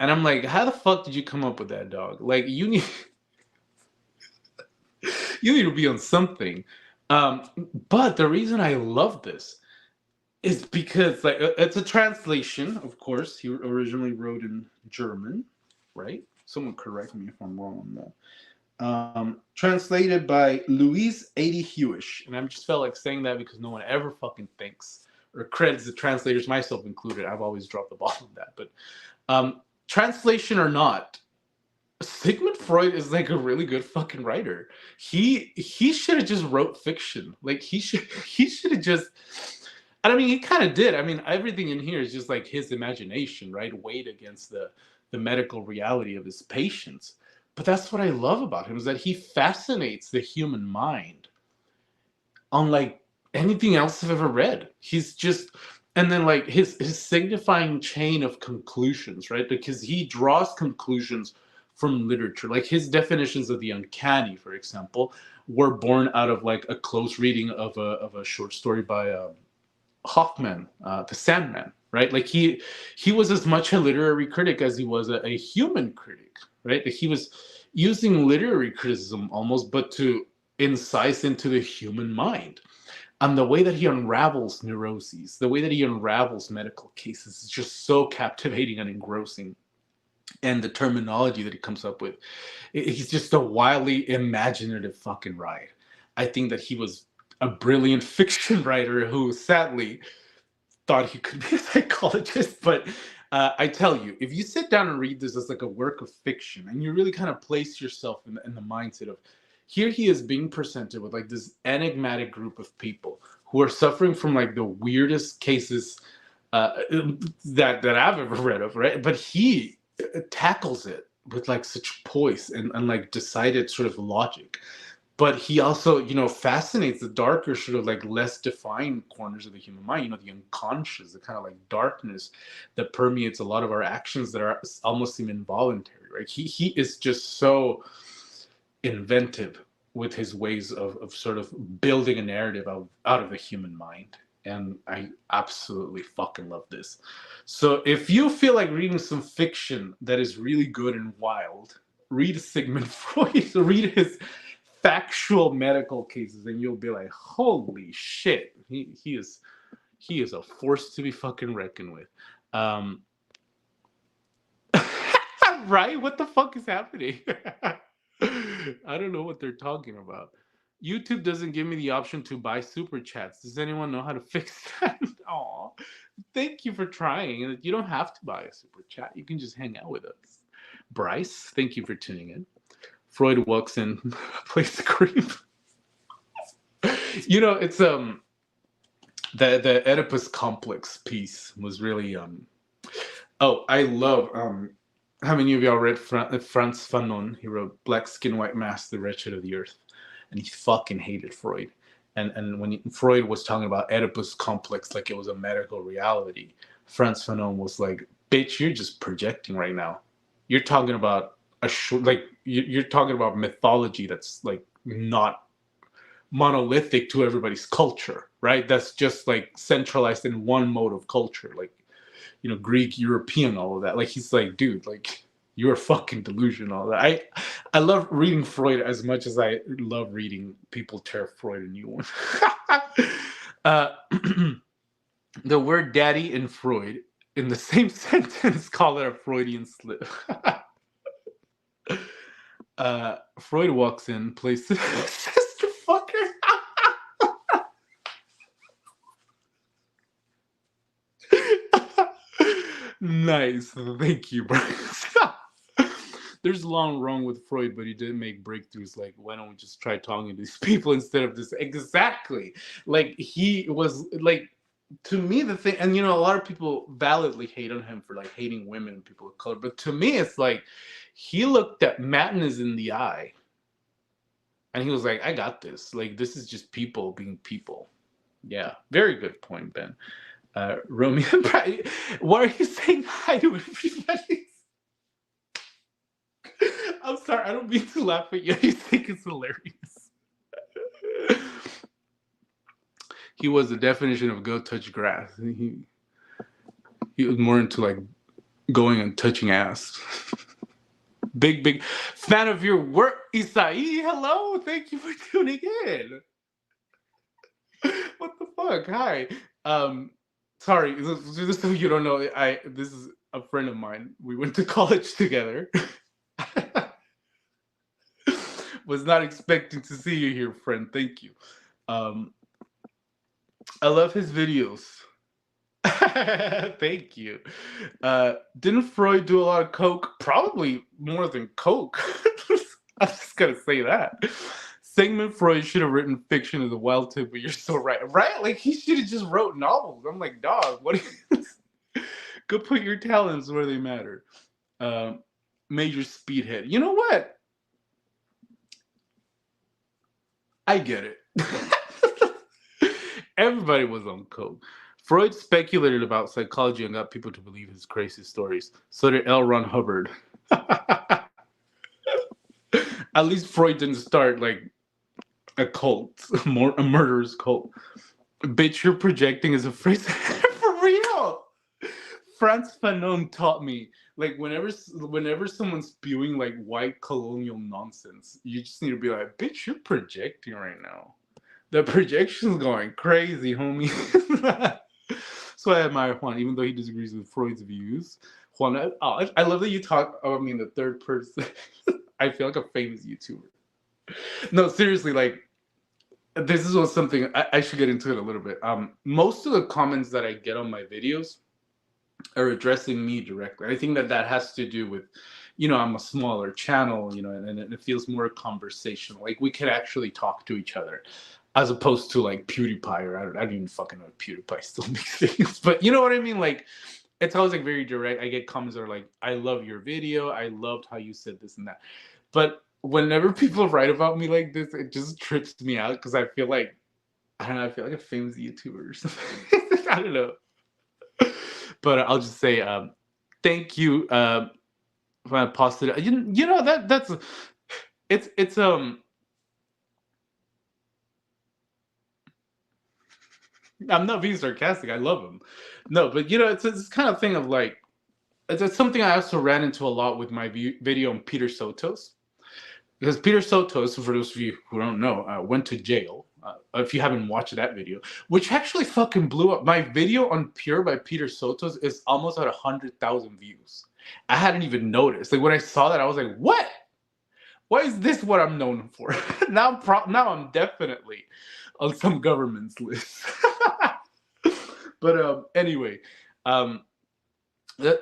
And I'm like, how the fuck did you come up with that, dog? Like, you need to be on something. But the reason I love this is because like it's a translation, of course. He originally wrote in German, right? Someone correct me if I'm wrong on that. Translated by Louise A.D. Hewish. And I just felt like saying that because no one ever fucking thinks or credits the translators, myself included. I've always dropped the ball on that. But translation or not, Sigmund Freud is like a really good fucking writer. He should have just wrote fiction. Like he should have just. And I mean, he kind of did. I mean, everything in here is just like his imagination, right? Weighed against the medical reality of his patients. But that's what I love about him, is that he fascinates the human mind unlike anything else I've ever read. He's just, and then like his signifying chain of conclusions, right? Because he draws conclusions from literature. Like his definitions of the uncanny, for example, were born out of like a close reading of a short story by Hoffman, The Sandman, right? Like he was as much a literary critic as he was a human critic, right? Like he was using literary criticism almost, but to incise into the human mind. And the way that he unravels neuroses, the way that he unravels medical cases is just so captivating and engrossing. And the terminology that he comes up with, he's just a wildly imaginative fucking ride. I think that he was a brilliant fiction writer who sadly thought he could be a psychologist. But I tell you, if you sit down and read this as like a work of fiction and you really kind of place yourself in the mindset of, here he is being presented with like this enigmatic group of people who are suffering from like the weirdest cases that I've ever read of, right? But he tackles it with like such poise and like decided sort of logic. But he also, fascinates the darker, sort of like less defined corners of the human mind, the unconscious, the kind of like darkness that permeates a lot of our actions that are almost seem involuntary, right? He is just so inventive with his ways of sort of building a narrative out of the human mind. And I absolutely fucking love this. So if you feel like reading some fiction that is really good and wild, read Sigmund Freud, read his factual medical cases, and you'll be like, holy shit, he is a force to be fucking reckoned with. Right? What the fuck is happening? I don't know what they're talking about. YouTube doesn't give me the option to buy super chats. Does anyone know how to fix that? Aw, thank you for trying. You don't have to buy a super chat. You can just hang out with us. Bryce, thank you for tuning in. Freud walks in, plays the creep. It's the Oedipus complex piece was really Oh, I love how many of y'all read Frantz Fanon? He wrote Black Skin, White Mask, The Wretched of the Earth, and he fucking hated Freud. And when Freud was talking about Oedipus complex like it was a medical reality, Frantz Fanon was like, "Bitch, you're just projecting right now. You're talking about you're talking about mythology that's like not monolithic to everybody's culture, right? That's just like centralized in one mode of culture, like Greek, European, all of that." Like he's like, dude, like you're fucking delusional. I love reading Freud as much as I love reading people tear Freud a new one. The word daddy and Freud in the same sentence, call it a Freudian slip. Freud walks in, plays sister fucker. Nice. Thank you, Bryce. There's a lot wrong with Freud, but he did make breakthroughs like, why don't we just try talking to these people instead of this? Exactly. Like, he was, like, to me, the thing, and a lot of people validly hate on him for, like, hating women and people of color, but to me, it's like, he looked at madness in the eye, and he was like, I got this. Like, this is just people being people. Yeah, very good point, Ben. Romeo, what are you saying hi to everybody? I'm sorry, I don't mean to laugh at you. I think it's hilarious. He was the definition of go touch grass. He was more into like going and touching ass. Big fan of your work, Isai. Hello, thank you for tuning in. What the fuck? Hi. Sorry, just so you don't know, this is a friend of mine. We went to college together. Was not expecting to see you here, friend. Thank you. I love his videos. Thank you. Didn't Freud do a lot of coke? Probably more than coke. I'm just gonna say that. Sigmund Freud should have written fiction as a wild tip, but you're so right. Right? Like, he should have just wrote novels. I'm like, dog, what? Go put your talents where they matter. Major speedhead. You know what? I get it. Everybody was on coke. Freud speculated about psychology and got people to believe his crazy stories. So did L. Ron Hubbard. At least Freud didn't start like a cult, a murderous cult. Bitch, you're projecting as a phrase. For real. Frantz Fanon taught me, like, whenever someone's spewing like white colonial nonsense, you just need to be like, bitch, you're projecting right now. The projection's going crazy, homie. So I admire Juan, even though he disagrees with Freud's views. Juan, I love that you talk. Oh, I mean, the third person. I feel like a famous YouTuber. No, seriously, like, this is something I should get into it a little bit. Most of the comments that I get on my videos are addressing me directly. I think that has to do with, I'm a smaller channel, and it feels more conversational. Like, we can actually talk to each other, as opposed to like PewDiePie, or I don't even fucking know if PewDiePie still makes videos, but you know what I mean? Like, it's always like very direct. I get comments that are like, I love your video. I loved how you said this and that. But whenever people write about me like this, it just trips me out because I feel like, I don't know, I feel like a famous YouTuber or something. I don't know. But I'll just say thank you when I posted it. You know that's it's I'm not being sarcastic. I love him. No, but it's this kind of thing of like, it's something I also ran into a lot with my video on Peter Sotos. Because Peter Sotos, for those of you who don't know, went to jail. If you haven't watched that video, which actually fucking blew up. My video on Pure by Peter Sotos is almost at 100,000 views. I hadn't even noticed. Like, when I saw that, I was like, what? Why is this what I'm known for? Now I'm definitely on some government's list. But anyway, a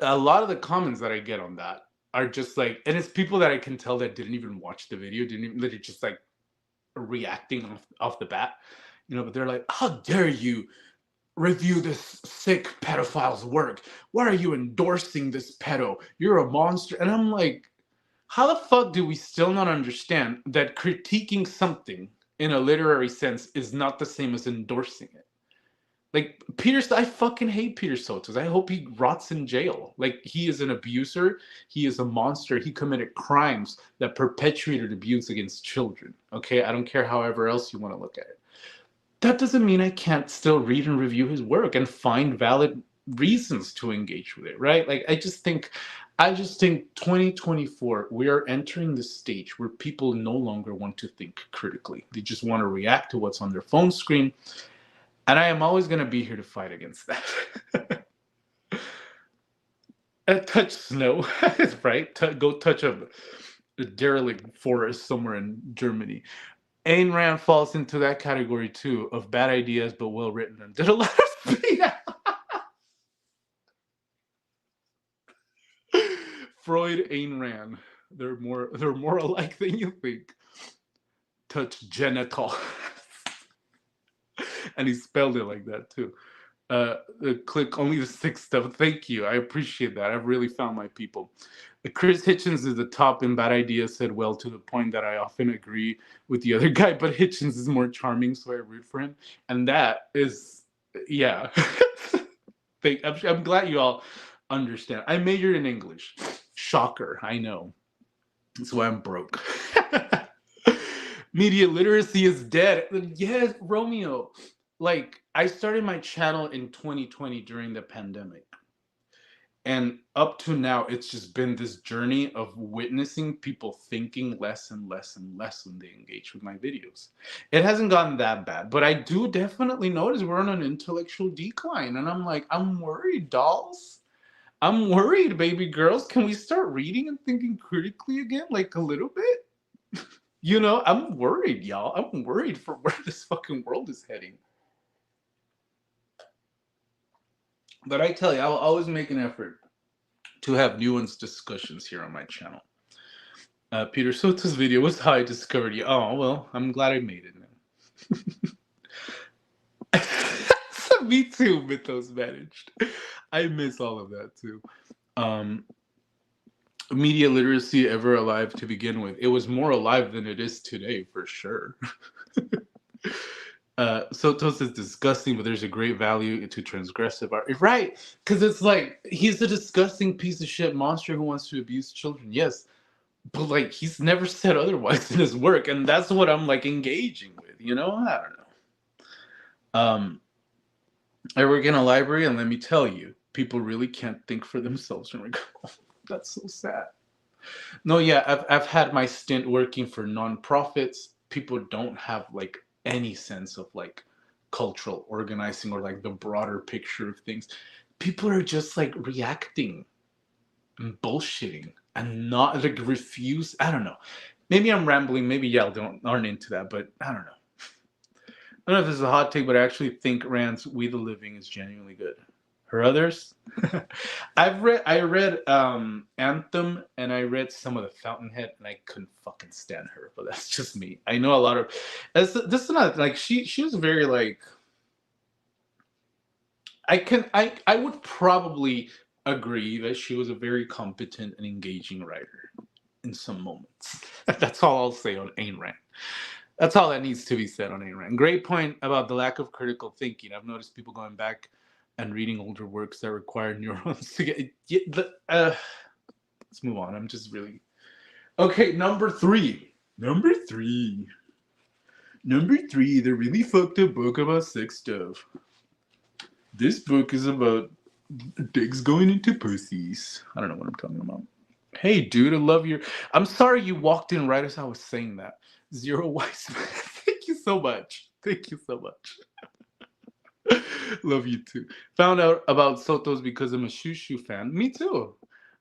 lot of the comments that I get on that are just like, and it's people that I can tell that didn't even watch the video, that are just like reacting off the bat, but they're like, how dare you review this sick pedophile's work? Why are you endorsing this pedo? You're a monster. And I'm like, how the fuck do we still not understand that critiquing something in a literary sense is not the same as endorsing it? Like, I fucking hate Peter Sotos. I hope he rots in jail. Like, he is an abuser. He is a monster. He committed crimes that perpetuated abuse against children. Okay? I don't care however else you want to look at it. That doesn't mean I can't still read and review his work and find valid reasons to engage with it, right? Like, I just think 2024, we are entering the stage where people no longer want to think critically. They just want to react to what's on their phone screen. And I am always going to be here to fight against that. Touch snow, right? Go touch a derelict forest somewhere in Germany. Ayn Rand falls into that category too, of bad ideas but well written, and did a lot of speed. Freud, Ayn Rand, they're more alike than you think. Touch genital. And he spelled it like that too. Click only the 6 stuff. Thank you. I appreciate that. I've really found my people. Chris Hitchens is the top in bad ideas, said well, to the point that I often agree with the other guy, but Hitchens is more charming, so I root for him. And that is, yeah. I'm glad you all understand. I majored in English. Shocker, I know. That's why I'm broke. Media literacy is dead. Yes, Romeo. like I started my channel in 2020 during the pandemic. And up to now, it's just been this journey of witnessing people thinking less and less and less when they engage with my videos. It hasn't gotten that bad, but I do definitely notice we're on an intellectual decline. And I'm like, I'm worried, dolls. I'm worried, baby girls. Can we start reading and thinking critically again, like a little bit? You know, I'm worried, y'all. I'm worried for where this fucking world is heading. But I tell you, I'll always make an effort to have nuanced discussions here on my channel. Peter Soto's video was how I discovered you. Oh, well, I'm glad I made it now. Me too, Mythos managed. I miss all of that too. Media literacy ever alive to begin with. It was more alive than it is today, for sure. Soto says disgusting, but there's a great value to transgressive art. Right, because it's like he's a disgusting piece of shit monster who wants to abuse children. Yes, but like he's never said otherwise in his work, and that's what I'm like engaging with. You know, I don't know. I work in a library, and let me tell you, people really can't think for themselves when we go. That's so sad. No, yeah, I've had my stint working for nonprofits. People don't have like any sense of like cultural organizing or like the broader picture of things. People are just like reacting and bullshitting and not like refuse. I don't know. Maybe I'm rambling. Maybe y'all aren't into that, but I don't know. I don't know if this is a hot take, but I actually think Rand's "We the Living" is genuinely good. Her others, I read Anthem, and I read some of the Fountainhead, and I couldn't fucking stand her. But that's just me. I know a lot of this is not like she was very like I would probably agree that she was a very competent and engaging writer in some moments. That's all I'll say on Ayn Rand. That's all that needs to be said on Ayn Rand. Great point about the lack of critical thinking. I've noticed people going back and reading older works that require neurons to get. Let's move on. I'm just really okay. Number three, the really fucked up book about sex stuff. This book is about dicks going into pussies. I don't know what I'm talking about. Hey, dude, I love your. I'm sorry you walked in right as I was saying that. Zero Wise. Thank you so much. Thank you so much. Love you too. Found out about Soto's because I'm a Shushu fan. Me too.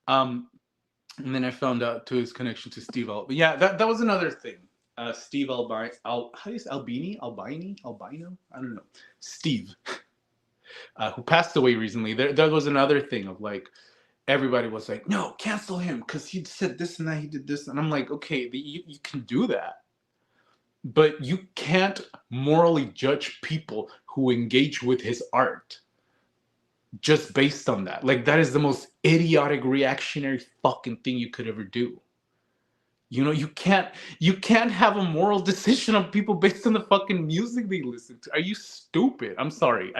And then I found out to his connection to Steve But yeah, that was another thing. Steve Albino. How do you say Albino? I don't know. Steve, who passed away recently. There was another thing of like everybody was like, no, cancel him because he said this and that, he did this, and I'm like, okay, you can do that, but you can't morally judge people who engage with his art just based on that. Like, that is the most idiotic reactionary fucking thing you could ever do. You know, you can't have a moral decision on people based on the fucking music they listen to. Are you stupid? I'm sorry.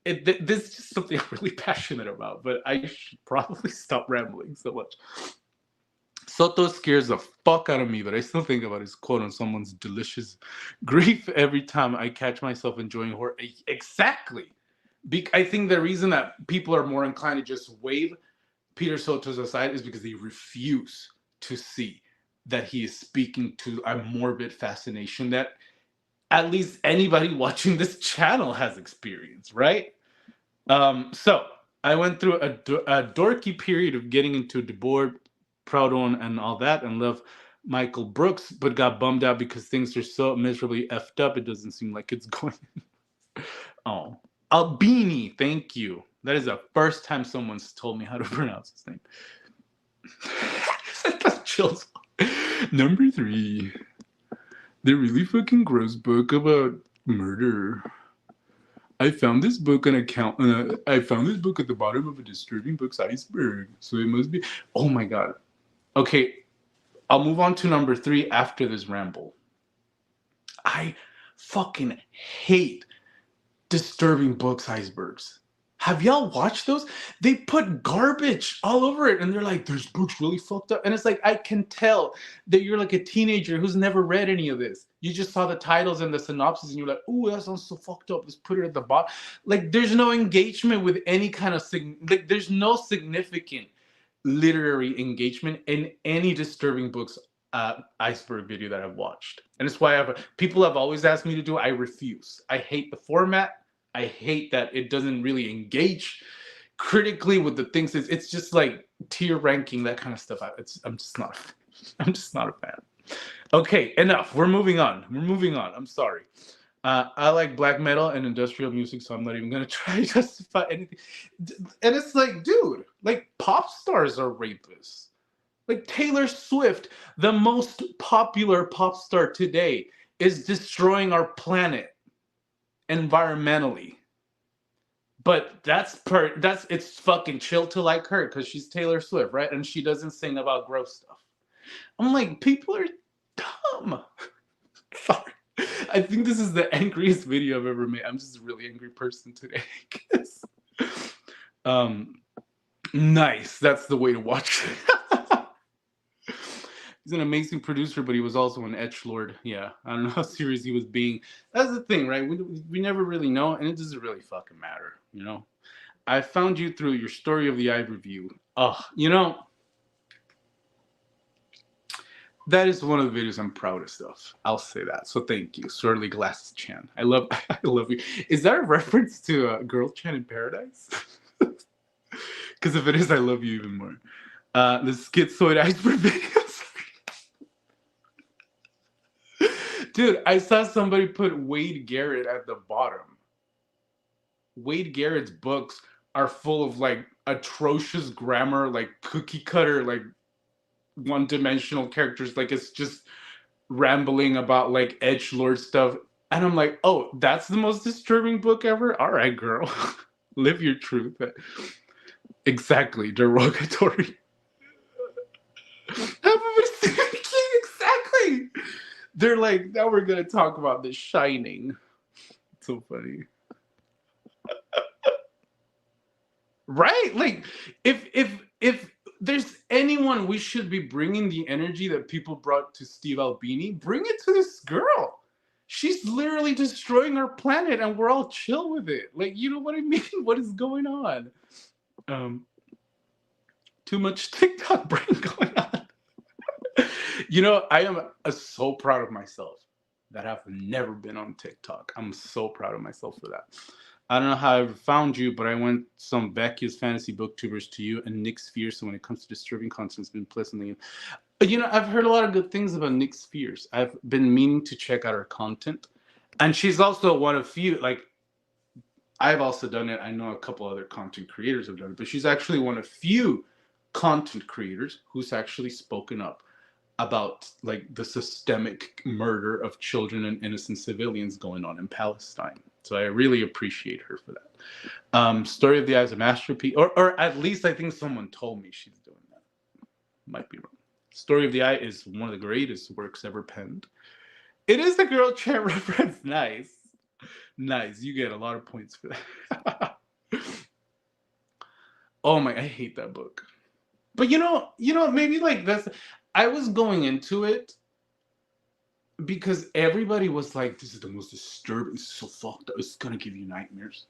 This is just something I'm really passionate about, but I should probably stop rambling so much. Soto scares the fuck out of me, but I still think about his quote on someone's delicious grief every time I catch myself enjoying horror. Exactly. I think the reason that people are more inclined to just wave Peter Soto's aside is because they refuse to see that he is speaking to a morbid fascination that at least anybody watching this channel has experienced, right? So I went through a dorky period of getting into Debord, Proudhon, and all that, and love Michael Brooks, but got bummed out because things are so miserably effed up. It doesn't seem like it's going. Oh, Albini, thank you. That is the first time someone's told me how to pronounce his name. That's chills. Number 3, the really fucking gross book about murder. I found this book I found this book at the bottom of a disturbing books iceberg, so it must be. Oh my god. Okay, I'll move on to number 3 after this ramble. I fucking hate disturbing books icebergs. Have y'all watched those? They put garbage all over it, and they're like, "This book's really fucked up." And it's like, I can tell that you're like a teenager who's never read any of this. You just saw the titles and the synopsis, and you're like, "Ooh, that sounds so fucked up. Let's put it at the bottom." Like, there's no engagement with any kind of like, there's no significant literary engagement in any disturbing books iceberg video that I've watched, and it's why people have always asked me to do it. I refuse. I hate the format. I hate that it doesn't really engage critically with the things. It's just like tier ranking, that kind of stuff. I'm just not. I'm just not a fan. Okay, enough. We're moving on. I'm sorry. I like black metal and industrial music, so I'm not even gonna try to justify anything. And it's like, dude, like pop stars are rapists. Like Taylor Swift, the most popular pop star today, is destroying our planet environmentally. But it's fucking chill to like her because she's Taylor Swift, right? And she doesn't sing about gross stuff. I'm like, people are dumb. Sorry. I think this is the angriest video I've ever made. I'm just a really angry person today. Nice. That's the way to watch it. He's an amazing producer, but he was also an edgelord. Yeah, I don't know how serious he was being. That's the thing, right? We never really know, and it doesn't really fucking matter, you know? I found you through your Story of the Eye review. Oh, you know, that is one of the videos I'm proudest of. I'll say that. So thank you, Swirly Glasses Chan. I love you. Is that a reference to Girl Chan in Paradise? Because if it is, I love you even more. The Schizoid Iceberg videos. Dude, I saw somebody put Wade Garrett at the bottom. Wade Garrett's books are full of like atrocious grammar, like cookie cutter, like one-dimensional characters. Like it's just rambling about like edgelord stuff. And I'm like, oh, that's the most disturbing book ever? All right, girl. Live your truth. Exactly. Derogatory. Exactly. They're like, now we're gonna talk about The Shining. It's so funny. Right? Like, if there's anyone we should be bringing the energy that people brought to Steve Albini, bring it to this girl. She's literally destroying our planet, and we're all chill with it. Like, you know what I mean? What is going on? Too much TikTok brain going on. You know, I am so proud of myself that I've never been on TikTok. I'm so proud of myself for that. I don't know how I found you, but I went some Becky's fantasy booktubers to you, and Nick Spears. So when it comes to disturbing content, has been pleasantly. You know, I've heard a lot of good things about Nick Spears. I've been meaning to check out her content, and she's also one of few. Like, I've also done it. I know a couple other content creators have done it, but she's actually one of few content creators who's actually spoken up about like the systemic murder of children and innocent civilians going on in Palestine. So I really appreciate her for that. Story of the Eye is a masterpiece, or at least I think someone told me she's doing that. Might be wrong. Story of the Eye is one of the greatest works ever penned. It is the Girl Chat reference. Nice. Nice. You get a lot of points for that. Oh my, I hate that book. But you know, maybe like that's, I was going into it because everybody was like, this is the most disturbing, it's so fucked up, it's gonna give you nightmares.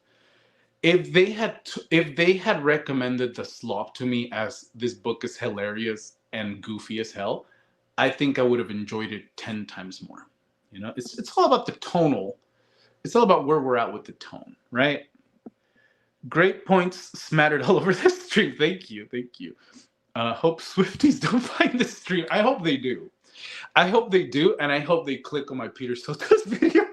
If they had recommended The Slop to me as this book is hilarious and goofy as hell, I think I would have enjoyed it 10 times more. You know, it's all about the tonal. It's all about where we're at with the tone, right? Great points smattered all over the stream. Thank you. Hope Swifties don't find this stream. I hope they do. And I hope they click on my Peter Soto's video.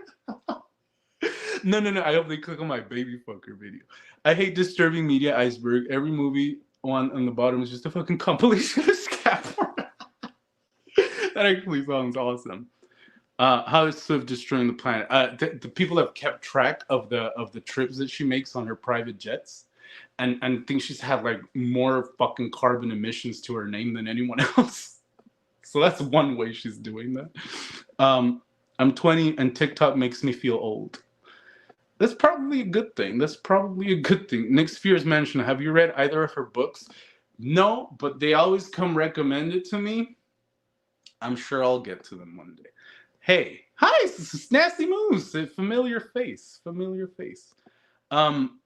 No. I hope they click on my baby fucker video. I hate disturbing media iceberg. Every movie on the bottom is just a fucking compilation of scat porn. That actually sounds awesome. How is Swift destroying the planet? The people have kept track of the trips that she makes on her private jets. And think she's had like more fucking carbon emissions to her name than anyone else. So that's one way she's doing that. I'm 20 and TikTok makes me feel old. That's probably a good thing. That's probably a good thing. Nick Spears mentioned, have you read either of her books? No, but they always come recommended to me. I'm sure I'll get to them one day. Hey, hi, Nasty Moose. A familiar face. Familiar face. Um,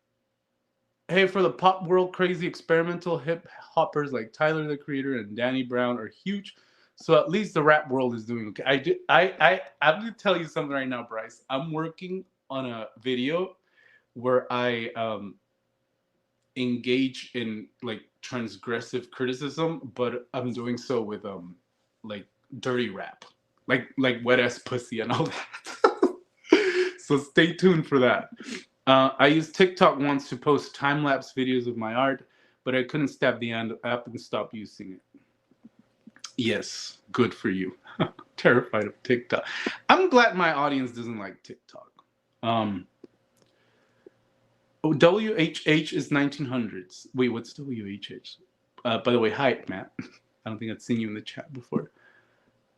hey, for the pop world, crazy experimental hip hoppers like Tyler the Creator and Danny Brown are huge. So at least the rap world is doing okay. I'm gonna tell you something right now, Bryce. I'm working on a video where I engage in like transgressive criticism, but I'm doing so with like dirty rap, like wet ass pussy and all that. So stay tuned for that. I used TikTok once to post time lapse videos of my art, but I couldn't stab the app and stop using it. Yes, good for you. Terrified of TikTok. I'm glad my audience doesn't like TikTok. WHH is 1900s. Wait, what's WHH? By the way, hi, Matt. I don't think I've seen you in the chat before.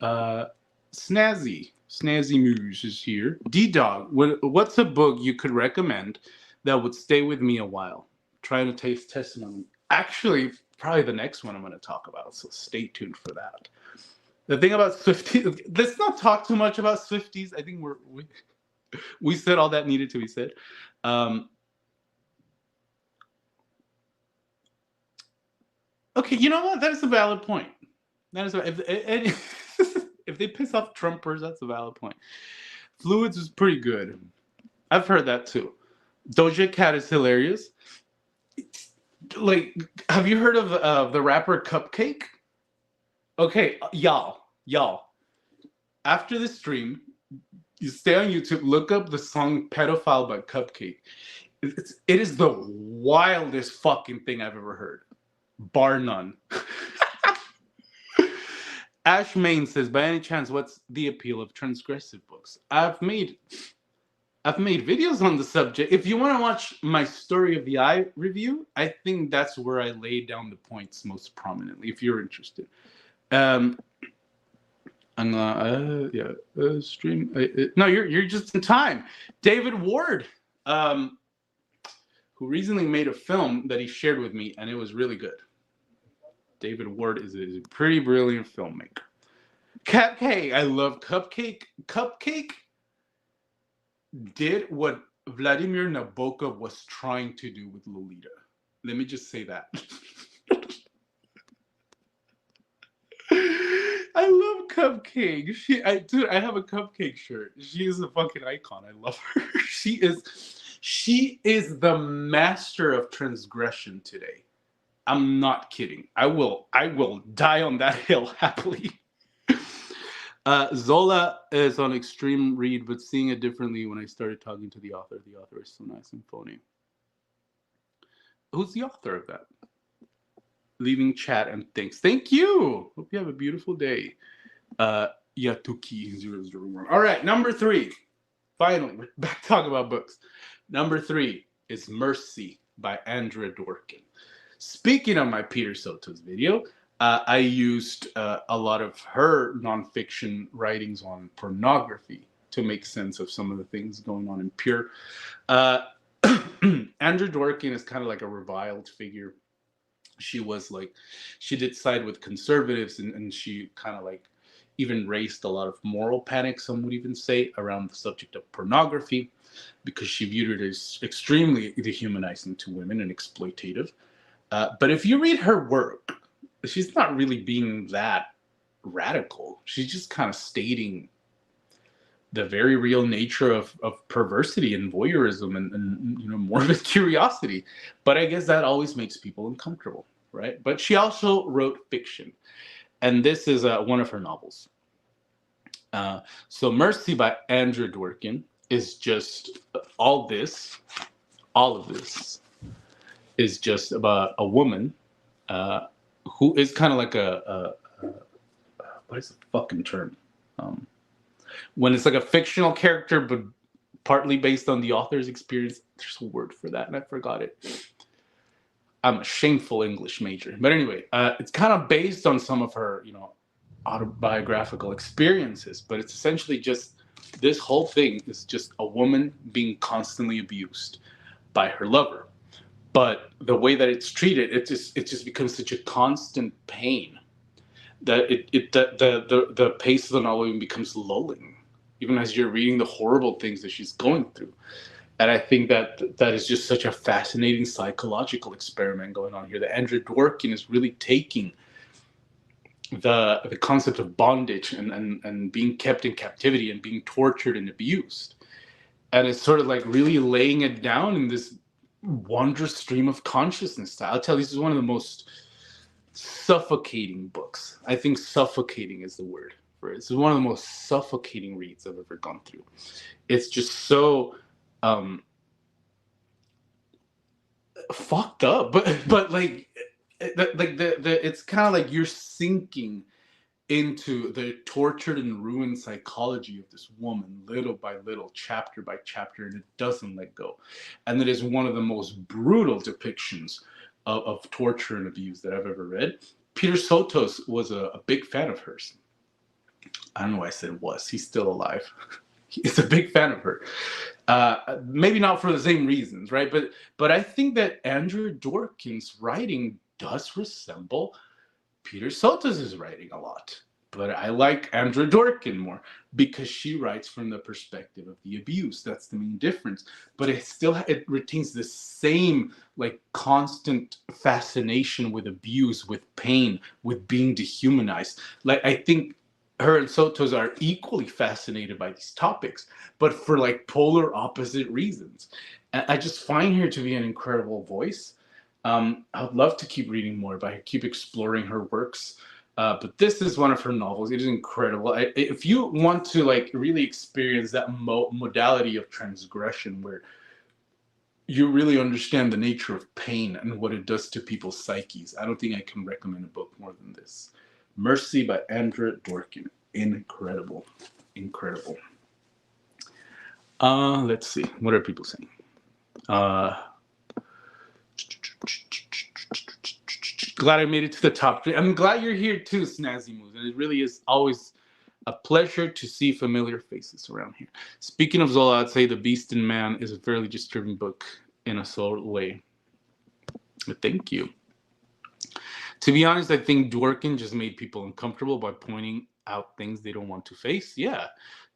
Snazzy Moose is here. D-Dog, what's a book you could recommend that would stay with me a while? Trying to taste testimony. Actually, probably the next one I'm going to talk about, so stay tuned for that. The thing about Swifties, let's not talk too much about Swifties. I think we said all that needed to be said. Okay, you know what? That is a valid point. That is if they piss off Trumpers, that's a valid point. Fluids is pretty good. I've heard that too. Doja Cat is hilarious. Like, have you heard of the rapper Cupcake? Okay, y'all. After the stream, you stay on YouTube, look up the song "Pedophile" by Cupcake. It is the wildest fucking thing I've ever heard, bar none. Ash Main says, by any chance, what's the appeal of transgressive books? I've made videos on the subject. If you want to watch my Story of the Eye review, I think that's where I lay down the points most prominently, if you're interested. Stream. No, you're just in time. David Ward, who recently made a film that he shared with me, and it was really good. David Ward is a pretty brilliant filmmaker. Cupcake, I love Cupcake. Cupcake did what Vladimir Nabokov was trying to do with Lolita. Let me just say that. I love Cupcake. Dude, I have a Cupcake shirt. She is a fucking icon. I love her. She is the master of transgression today. I'm not kidding. I will die on that hill happily. Zola is on extreme read, but seeing it differently when I started talking to the author. The author is so nice and phony. Who's the author of that? Leaving chat and thanks. Thank you. Hope you have a beautiful day. Yatuki001. All right, number 3. Finally, we're back to talk about books. Number 3 is Mercy by Andrea Dworkin. Speaking of my Peter Soto's video, I used a lot of her nonfiction writings on pornography to make sense of some of the things going on in Pure. Andrea Dworkin is kind of like a reviled figure. She did side with conservatives, and she kind of like even raised a lot of moral panic, some would even say, around the subject of pornography, because she viewed it as extremely dehumanizing to women and exploitative. But if you read her work, she's not really being that radical. She's just kind of stating the very real nature of perversity and voyeurism and morbid curiosity. But I guess that always makes people uncomfortable, right? But she also wrote fiction. And this is one of her novels. So Mercy by Andrea Dworkin is just all of this is just about a woman who is kind of like what is the fucking term? When it's like a fictional character, but partly based on the author's experience. There's a word for that, and I forgot it. I'm a shameful English major. But anyway, it's kind of based on some of her, autobiographical experiences, but it's essentially just This whole thing is just a woman being constantly abused by her lover. But the way that it's treated, it just becomes such a constant pain that the pace of the novel even becomes lulling, even as you're reading the horrible things that she's going through. And I think that is just such a fascinating psychological experiment going on here. That Andrea Dworkin is really taking the concept of bondage and being kept in captivity and being tortured and abused, and it's sort of like really laying it down in this wondrous stream of consciousness. I'll tell you, this is one of the most suffocating books. I think suffocating is the word for it. This is one of the most suffocating reads I've ever gone through. It's just so fucked up, but like it's kind of like you're sinking into the tortured and ruined psychology of this woman, little by little, chapter by chapter, and it doesn't let go. And it is one of the most brutal depictions of torture and abuse that I've ever read. Peter Sotos was a big fan of hers. I don't know why I said was. He's still alive. He's a big fan of her. Maybe not for the same reasons, right? But I think that Andrea Dworkin's writing does resemble Peter Sotos' writing a lot. But I like Andrea Dworkin more because she writes from the perspective of the abuse. That's the main difference. But it retains the same like constant fascination with abuse, with pain, with being dehumanized. Like I think her and Sotos are equally fascinated by these topics, but for like polar opposite reasons. And I just find her to be an incredible voice. I would love to keep reading more, but I keep exploring her works. But this is one of her novels. It is incredible. If you want to like really experience that modality of transgression, where you really understand the nature of pain and what it does to people's psyches, I don't think I can recommend a book more than this. Mercy by Andrea Dworkin. Incredible. Incredible. Let's see. What are people saying? Glad I made it to the top 3. I'm glad you're here too, Snazzy Moves. And it really is always a pleasure to see familiar faces around here. Speaking of Zola, I'd say The Beast in Man is a fairly disturbing book in a soul way. Thank you. To be honest, I think Dworkin just made people uncomfortable by pointing out things they don't want to face. Yeah,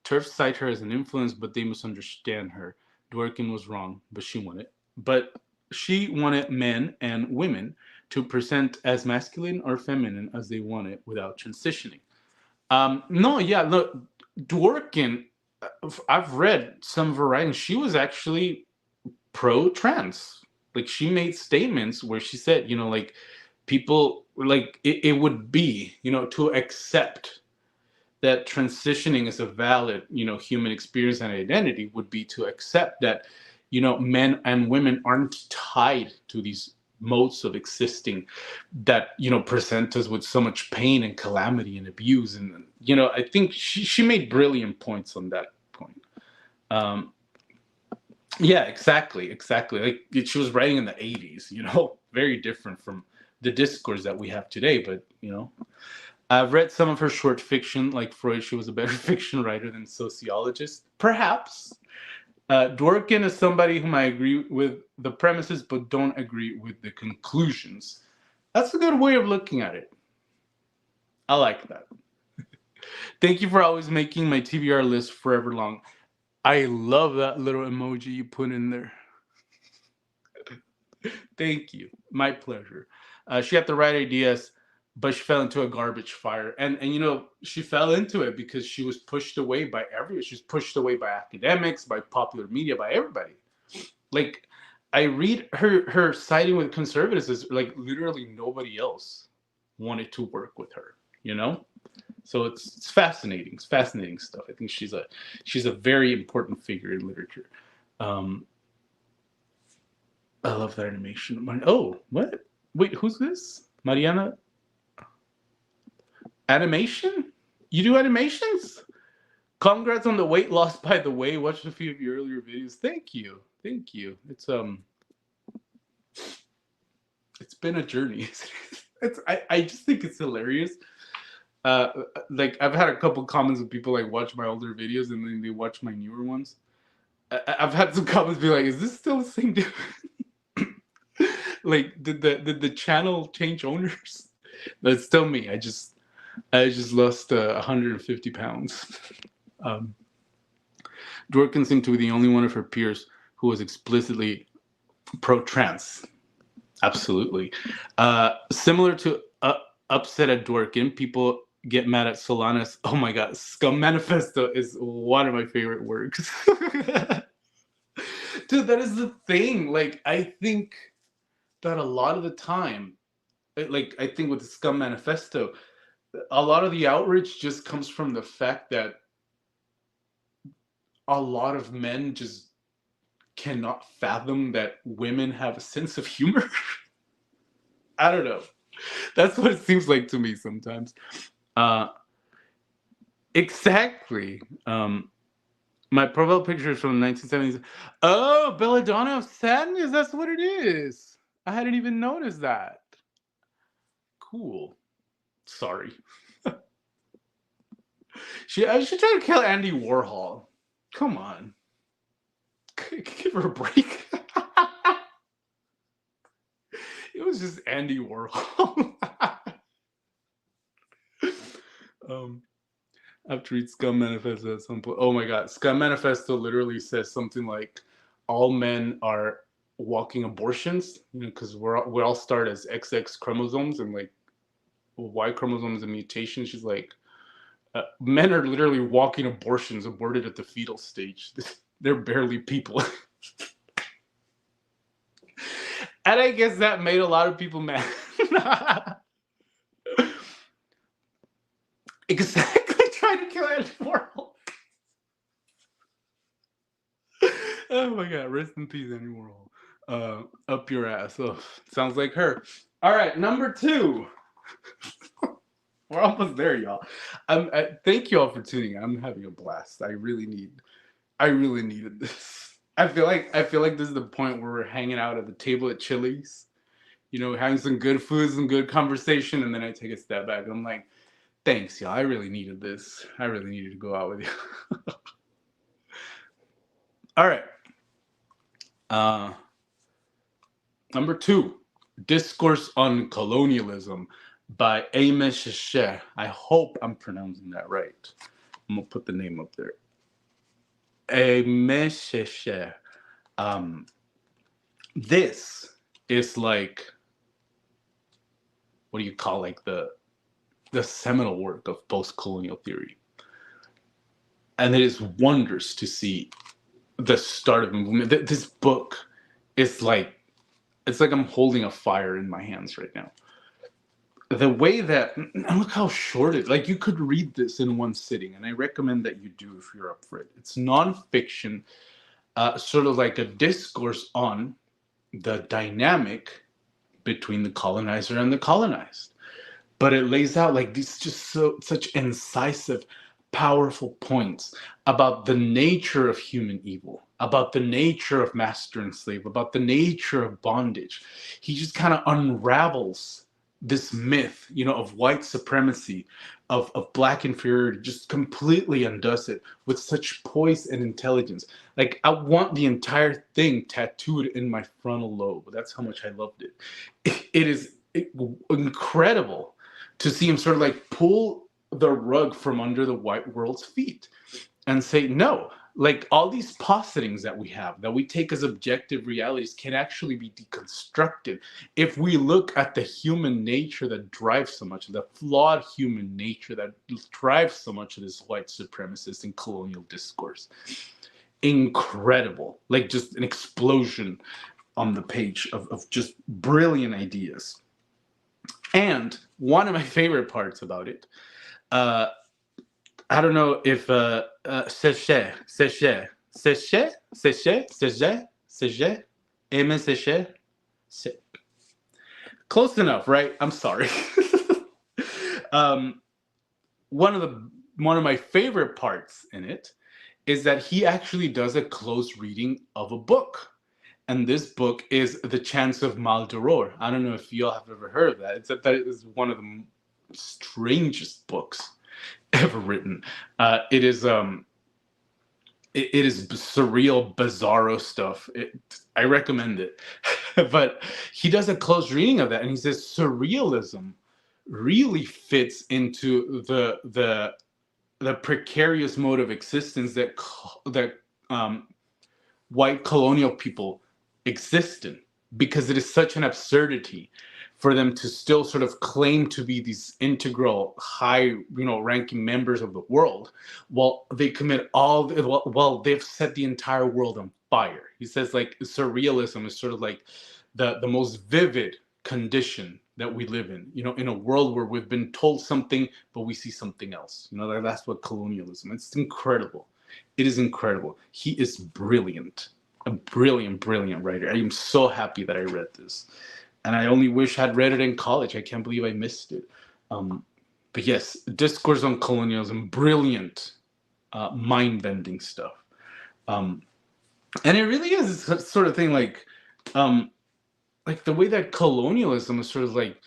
TERFs cite her as an influence, but they misunderstand her. Dworkin was wrong, but she wanted. But she wanted men and women to present as masculine or feminine as they wanted without transitioning. Look, Dworkin, I've read some of her writing. She was actually pro-trans. Like, she made statements where she said, like, people, like, it would be, to accept that transitioning is a valid, human experience and identity would be to accept that, men and women aren't tied to these modes of existing that, present us with so much pain and calamity and abuse. And, I think she made brilliant points on that point. Yeah, exactly. Like, she was writing in the 80s, very different from the discourse that we have today. But, I've read some of her short fiction, like Freud. She was a better fiction writer than sociologist, perhaps. Dworkin is somebody whom I agree with the premises, but don't agree with the conclusions. That's a good way of looking at it. I like that. Thank you for always making my TBR list forever long. I love that little emoji you put in there. Thank you. My pleasure. She had the right ideas, but she fell into a garbage fire. And she fell into it because she was pushed away by everyone. She was pushed away by academics, by popular media, by everybody. Like, I read her siding with conservatives as like literally nobody else wanted to work with her, So it's fascinating. It's fascinating stuff. I think she's a very important figure in literature. I love that animation. Oh, what? Wait, who's this? Mariana? Animation? You do animations? Congrats on the weight loss, by the way. Watched a few of your earlier videos. Thank you. It's been a journey. I just think it's hilarious uh, like I've had a couple comments of people like watch my older videos and then they watch my newer ones. I've had some comments be like, "Is this still the same dude?" Like, did the channel change owners? That's still me. I just lost 150 pounds. Um, Dworkin seemed to be the only one of her peers who was explicitly pro-trans. Absolutely. Similar to Upset at Dworkin, people get mad at Solana's. Oh my God, Scum Manifesto is one of my favorite works. Dude, that is the thing. Like, I think that a lot of the time, like, I think with the Scum Manifesto, a lot of the outrage just comes from the fact that a lot of men just cannot fathom that women have a sense of humor. I don't know. That's what it seems like to me sometimes. Exactly. My profile picture is from the 1970s. Oh, Belladonna of Sadness. That's what it is. I hadn't even noticed that. Cool. Sorry. I should try to kill Andy Warhol. Come on. Give her a break. It was just Andy Warhol. I have to read Scum Manifesto at some point. Oh my God. Scum Manifesto literally says something like all men are walking abortions, because we all start as XX chromosomes, and like Y chromosome is a mutation. She's like, men are literally walking abortions, aborted at the fetal stage. They're barely people. And I guess that made a lot of people mad. Exactly, trying to kill Andy Warhol. Oh my God, rest in peace, Andy Warhol. Up your ass. Oh, sounds like her. All right, number 2. We're almost there, y'all. Thank you all for tuning in. I'm having a blast. I really needed this. I feel like this is the point where we're hanging out at the table at Chili's, having some good food, some good conversation, and then I take a step back and I'm like, thanks, y'all. I really needed this. I really needed to go out with you. All right. Number 2, Discourse on Colonialism by Aimé Césaire. I hope I'm pronouncing that right. I'm going to put the name up there. Aimé Césaire. This is like, what do you call, like the seminal work of post-colonial theory. And it is wondrous to see the start of a movement. This book is like, it's like I'm holding a fire in my hands right now. The way that, and look how short it is. Like, you could read this in one sitting, and I recommend that you do if you're up for it. It's nonfiction, sort of like a discourse on the dynamic between the colonizer and the colonized. But it lays out like these such incisive, powerful points about the nature of human evil, about the nature of master and slave, about the nature of bondage. He just kind of unravels this myth, of white supremacy, of black inferiority, just completely undoes it with such poise and intelligence. Like, I want the entire thing tattooed in my frontal lobe. That's how much I loved it. It is incredible to see him sort of like pull the rug from under the white world's feet and say, no, like, all these positings that we have, that we take as objective realities, can actually be deconstructed if we look at the human nature that drives so much, the flawed human nature that drives so much of this white supremacist and colonial discourse. Incredible. Like, just an explosion on the page of just brilliant ideas. And one of my favorite parts about it, I don't know if Césaire, Aimé Césaire. Close enough, right? I'm sorry. One of my favorite parts in it is that he actually does a close reading of a book. And this book is The Chance of Mal d'Aurore. I don't know if y'all have ever heard of that. It's that it is one of the strangest books ever written. It is it is surreal, bizarro stuff. I recommend it. But he does a close reading of that, and he says surrealism really fits into the precarious mode of existence that white colonial people exist in, because it is such an absurdity for them to still sort of claim to be these integral, high, ranking members of the world, while they commit while they've set the entire world on fire. He says like surrealism is sort of like the most vivid condition that we live in a world where we've been told something, but we see something else. That's what colonialism. It's incredible. It is incredible. He is brilliant. A brilliant writer. I am so happy that I read this. And I only wish I'd read it in college. I can't believe I missed it. But yes, Discourse on Colonialism, brilliant, mind-bending stuff. And it really is this sort of thing like the way that colonialism is sort of like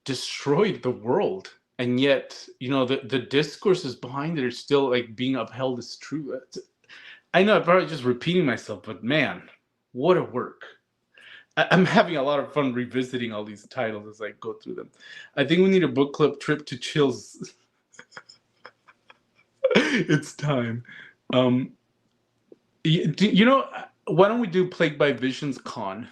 destroyed the world. And yet, the discourses behind it are still like being upheld as true. I know I'm probably just repeating myself, but man, what a work. I'm having a lot of fun revisiting all these titles as I go through them. I think we need a book club trip to Chills. It's time. Why don't we do Plagued by Visions Con?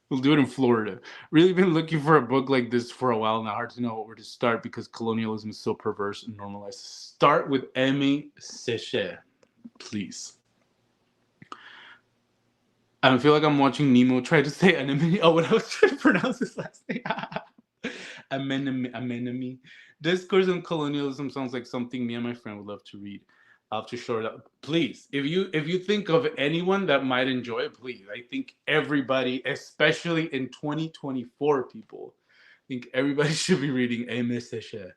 We'll do it in Florida. Really been looking for a book like this for a while now. Hard to know where to start because colonialism is so perverse and normalized. Start with Aimé Césaire, please. I don't feel like I'm watching Nemo try to say anemone. Oh, when I was trying to pronounce his last name. Anemone. Discourse on Colonialism sounds like something me and my friend would love to read. I'll have to show it up. Please, if you think of anyone that might enjoy it, please. I think everybody, especially in 2024, people, I think everybody should be reading Aimé Césaire.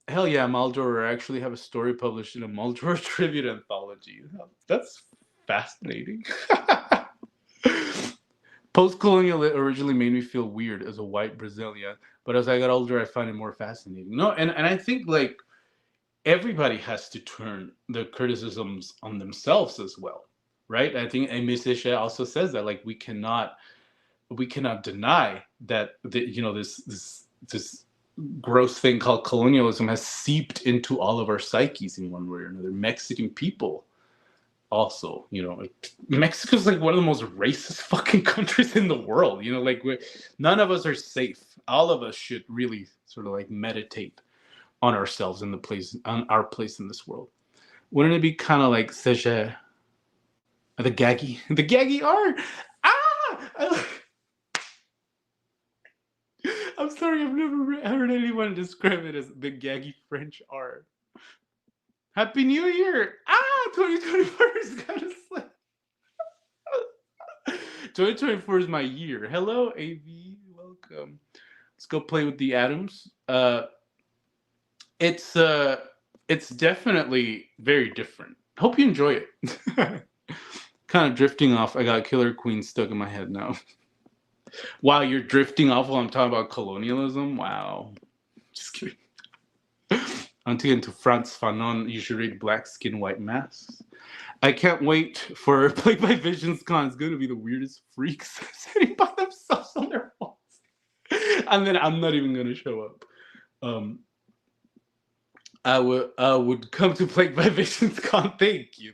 Hell yeah, Maldoror. I actually have a story published in a Maldoror tribute anthology. That's fascinating. Post-colonial originally made me feel weird as a white Brazilian, but as I got older, I find it more fascinating. No, and I think like everybody has to turn the criticisms on themselves as well, right? I think Aimé Césaire also says that like we cannot deny that this gross thing called colonialism has seeped into all of our psyches in one way or another. Mexican people also, Mexico's like one of the most racist fucking countries in the world. None of us are safe. All of us should really sort of like meditate on ourselves and on our place in this world. Wouldn't it be kind of like Césaire, the gaggy art? I'm sorry, I've never heard anyone describe it as the gaggy French art. Happy New Year! 2024 is kind of slip. 2024 is my year. Hello, AV. Welcome. Let's go play with the atoms. It's definitely very different. Hope you enjoy it. Kind of drifting off. I got Killer Queen stuck in my head now. Wow, you're drifting off while I'm talking about colonialism? Wow. Just kidding. I'm to get into Frantz Fanon. You should read Black Skin, White Masks. I can't wait for Plagued by Visions Con. It's going to be the weirdest freaks sitting by themselves on their phones. And then I'm not even going to show up. I would come to Plagued by Visions Con. Thank you.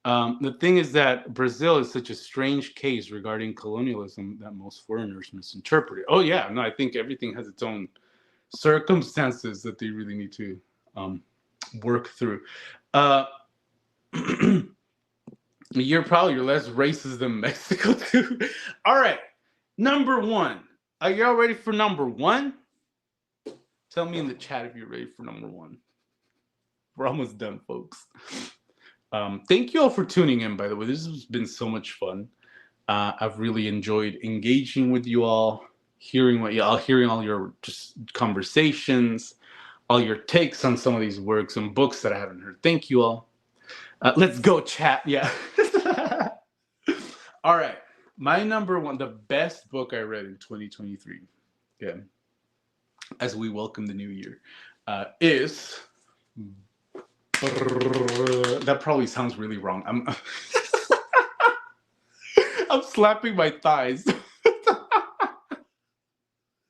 The thing is that Brazil is such a strange case regarding colonialism that most foreigners misinterpret it. Oh yeah, no, I think everything has its own circumstances that they really need to work through. You're less racist than Mexico too. All right, number one. Are y'all ready for number one? Tell me in the chat if you're ready for number one. We're almost done, folks. Thank you all for tuning in, by the way. This has been so much fun. I've really enjoyed engaging with you all, hearing all your just conversations, all your takes on some of these works and books that I haven't heard. Thank you all. Let's go chat. Yeah. All right. My number one, the best book I read in 2023, yeah, as we welcome the new year, is that probably sounds really wrong. I'm slapping my thighs.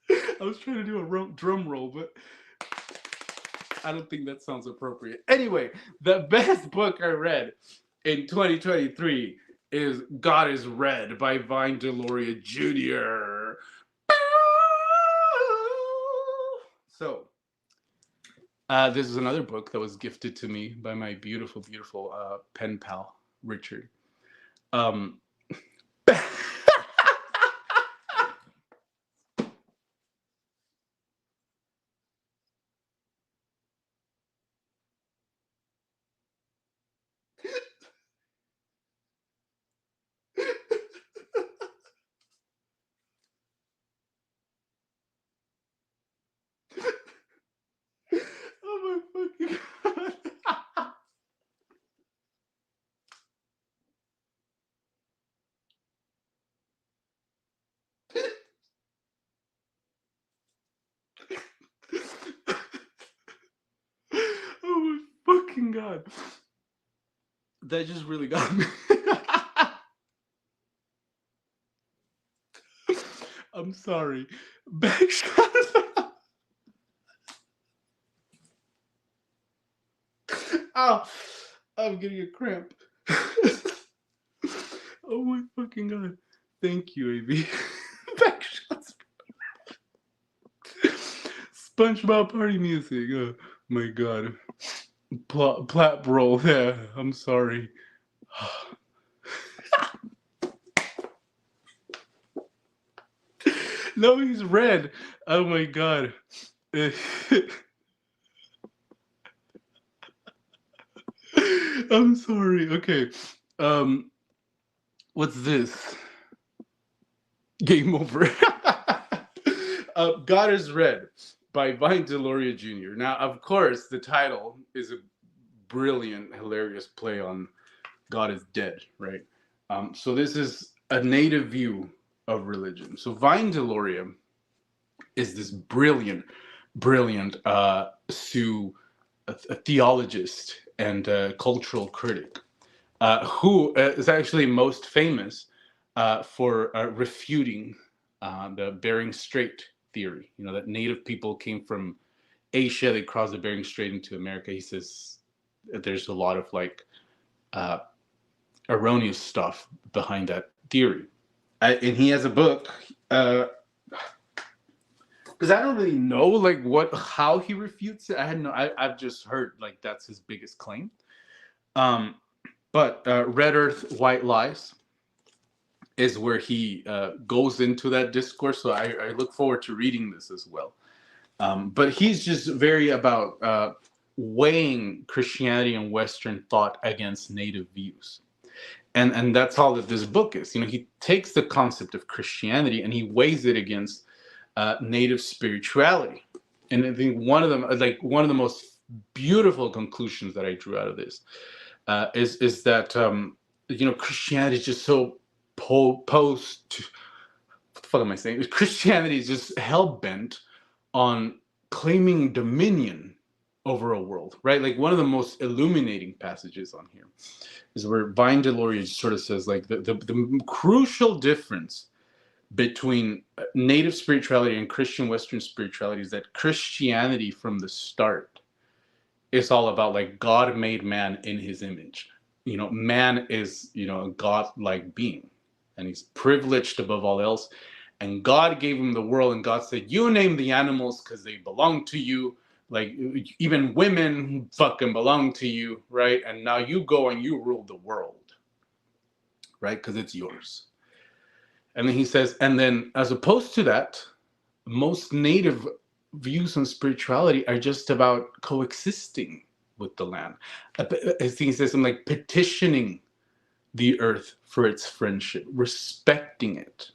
I was trying to do a drum roll, but I don't think that sounds appropriate. Anyway, the best book I read in 2023 is God is Red by Vine Deloria Jr. So, this is another book that was gifted to me by my beautiful, beautiful pen pal, Richard. Um, oh my fucking God. Oh my fucking God. That just really got me. I'm sorry. Backshot. Ow. I'm getting a cramp. Oh my fucking God. Thank you, AB. Backshots. SpongeBob party music. Oh my God. Plat roll there. I'm sorry. No, he's red. Oh my God. I'm sorry. Okay. What's this? Game over. God is Red by Vine Deloria Jr. Now, of course, the title is a brilliant, hilarious play on God is Dead, right? So this is a native view of religion. So Vine Deloria is this brilliant, brilliant a theologist and a cultural critic who is actually most famous for refuting the Bering Strait theory. You know, that native people came from Asia, they crossed the Bering Strait into America. He says there's a lot of like erroneous stuff behind that theory. And he has a book because I don't really know like how he refutes it. I've just heard like that's his biggest claim. But Red Earth, White Lies is where he goes into that discourse. So I look forward to reading this as well. But he's just very about weighing Christianity and Western thought against native views. And that's all that this book is. You know, he takes the concept of Christianity and he weighs it against native spirituality. And I think one of the most beautiful conclusions that I drew out of this is that you know, Christianity is just so post. What the fuck am I saying? Christianity is just hell bent on claiming dominion over a world, right? Like one of the most illuminating passages on here is where Vine Deloria sort of says like the crucial difference between native spirituality and Christian Western spirituality is that Christianity from the start is all about like God made man in his image. You know, man is, you know, a God-like being and he's privileged above all else. And God gave him the world and God said, you name the animals because they belong to you. Like even women fucking belong to you, right? And now you go and you rule the world, right? Because it's yours. And then he says, and then as opposed to that, most native views on spirituality are just about coexisting with the land. I think he says something like petitioning the earth for its friendship, respecting it,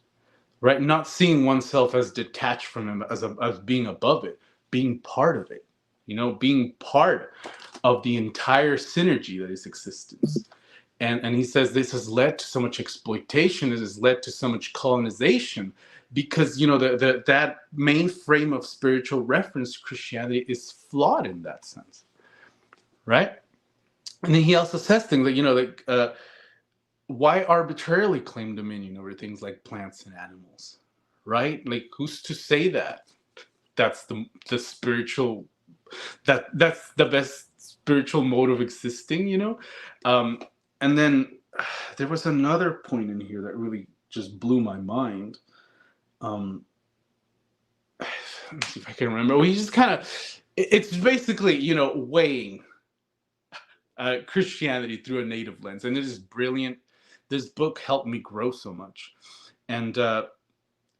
right? Not seeing oneself as detached from it, as being above it, being part of it, you know, being part of the entire synergy that is existence. And he says this has led to so much exploitation, this has led to so much colonization, because that main frame of spiritual reference, Christianity, is flawed in that sense, right? And then he also says things like, why arbitrarily claim dominion over things like plants and animals, right? Like, who's to say that that's the spiritual, that's the best spiritual mode of existing, and then there was another point in here that really just blew my mind. Let me see if I can remember. We just kind of, it's basically, weighing Christianity through a native lens, and it is brilliant. This book helped me grow so much, and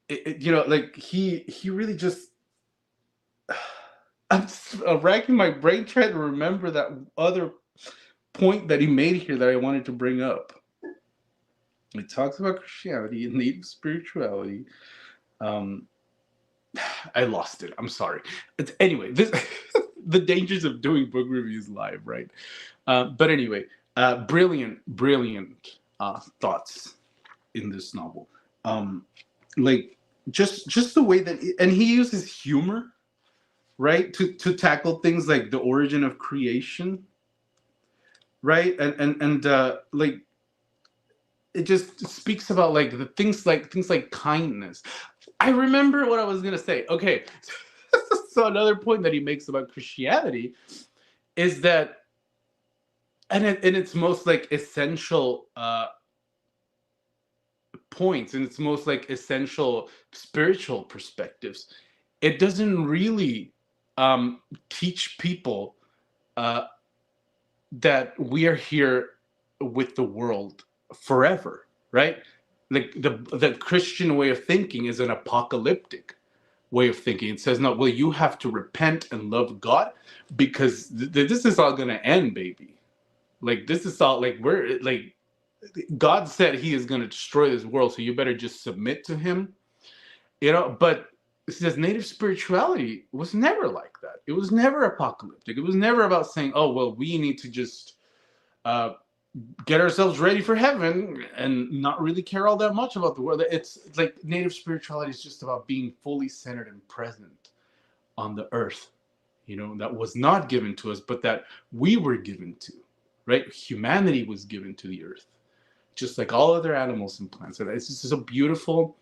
he really just. I'm racking my brain trying to remember that other point that he made here that I wanted to bring up. He talks about Christianity and native spirituality. I lost it. I'm sorry. Anyway, this the dangers of doing book reviews live, right? But anyway, brilliant thoughts in this novel. Just the way that, and he uses humor, right, to tackle things like the origin of creation, right, and it just speaks about the things like kindness. I remember what I was gonna say. Okay, so another point that he makes about Christianity is that, and in its most essential points, and its most essential spiritual perspectives, it doesn't really teach people that we are here with the world forever, right? Like the Christian way of thinking is an apocalyptic way of thinking. It says, no, well, you have to repent and love God, because this is all gonna end, baby. This is all God said he is gonna destroy this world, so you better just submit to him, but it says native spirituality was never like that. It was never apocalyptic. It was never about saying, oh, well, we need to just get ourselves ready for heaven and not really care all that much about the world. It's like native spirituality is just about being fully centered and present on the earth, that was not given to us, but that we were given to, right? Humanity was given to the earth, just like all other animals and plants. And it's just so beautiful.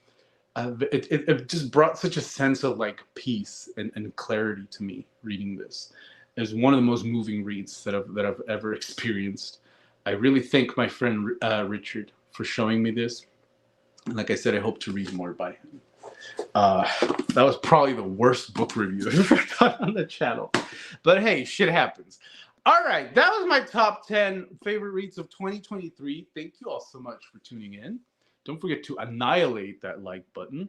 It just brought such a sense of peace and clarity to me reading this. It's one of the most moving reads that I've ever experienced. I really thank my friend Richard for showing me this. And like I said, I hope to read more by him. That was probably the worst book review I've ever done on the channel. But hey, shit happens. All right, that was my top 10 favorite reads of 2023. Thank you all so much for tuning in. Don't forget to annihilate that like button.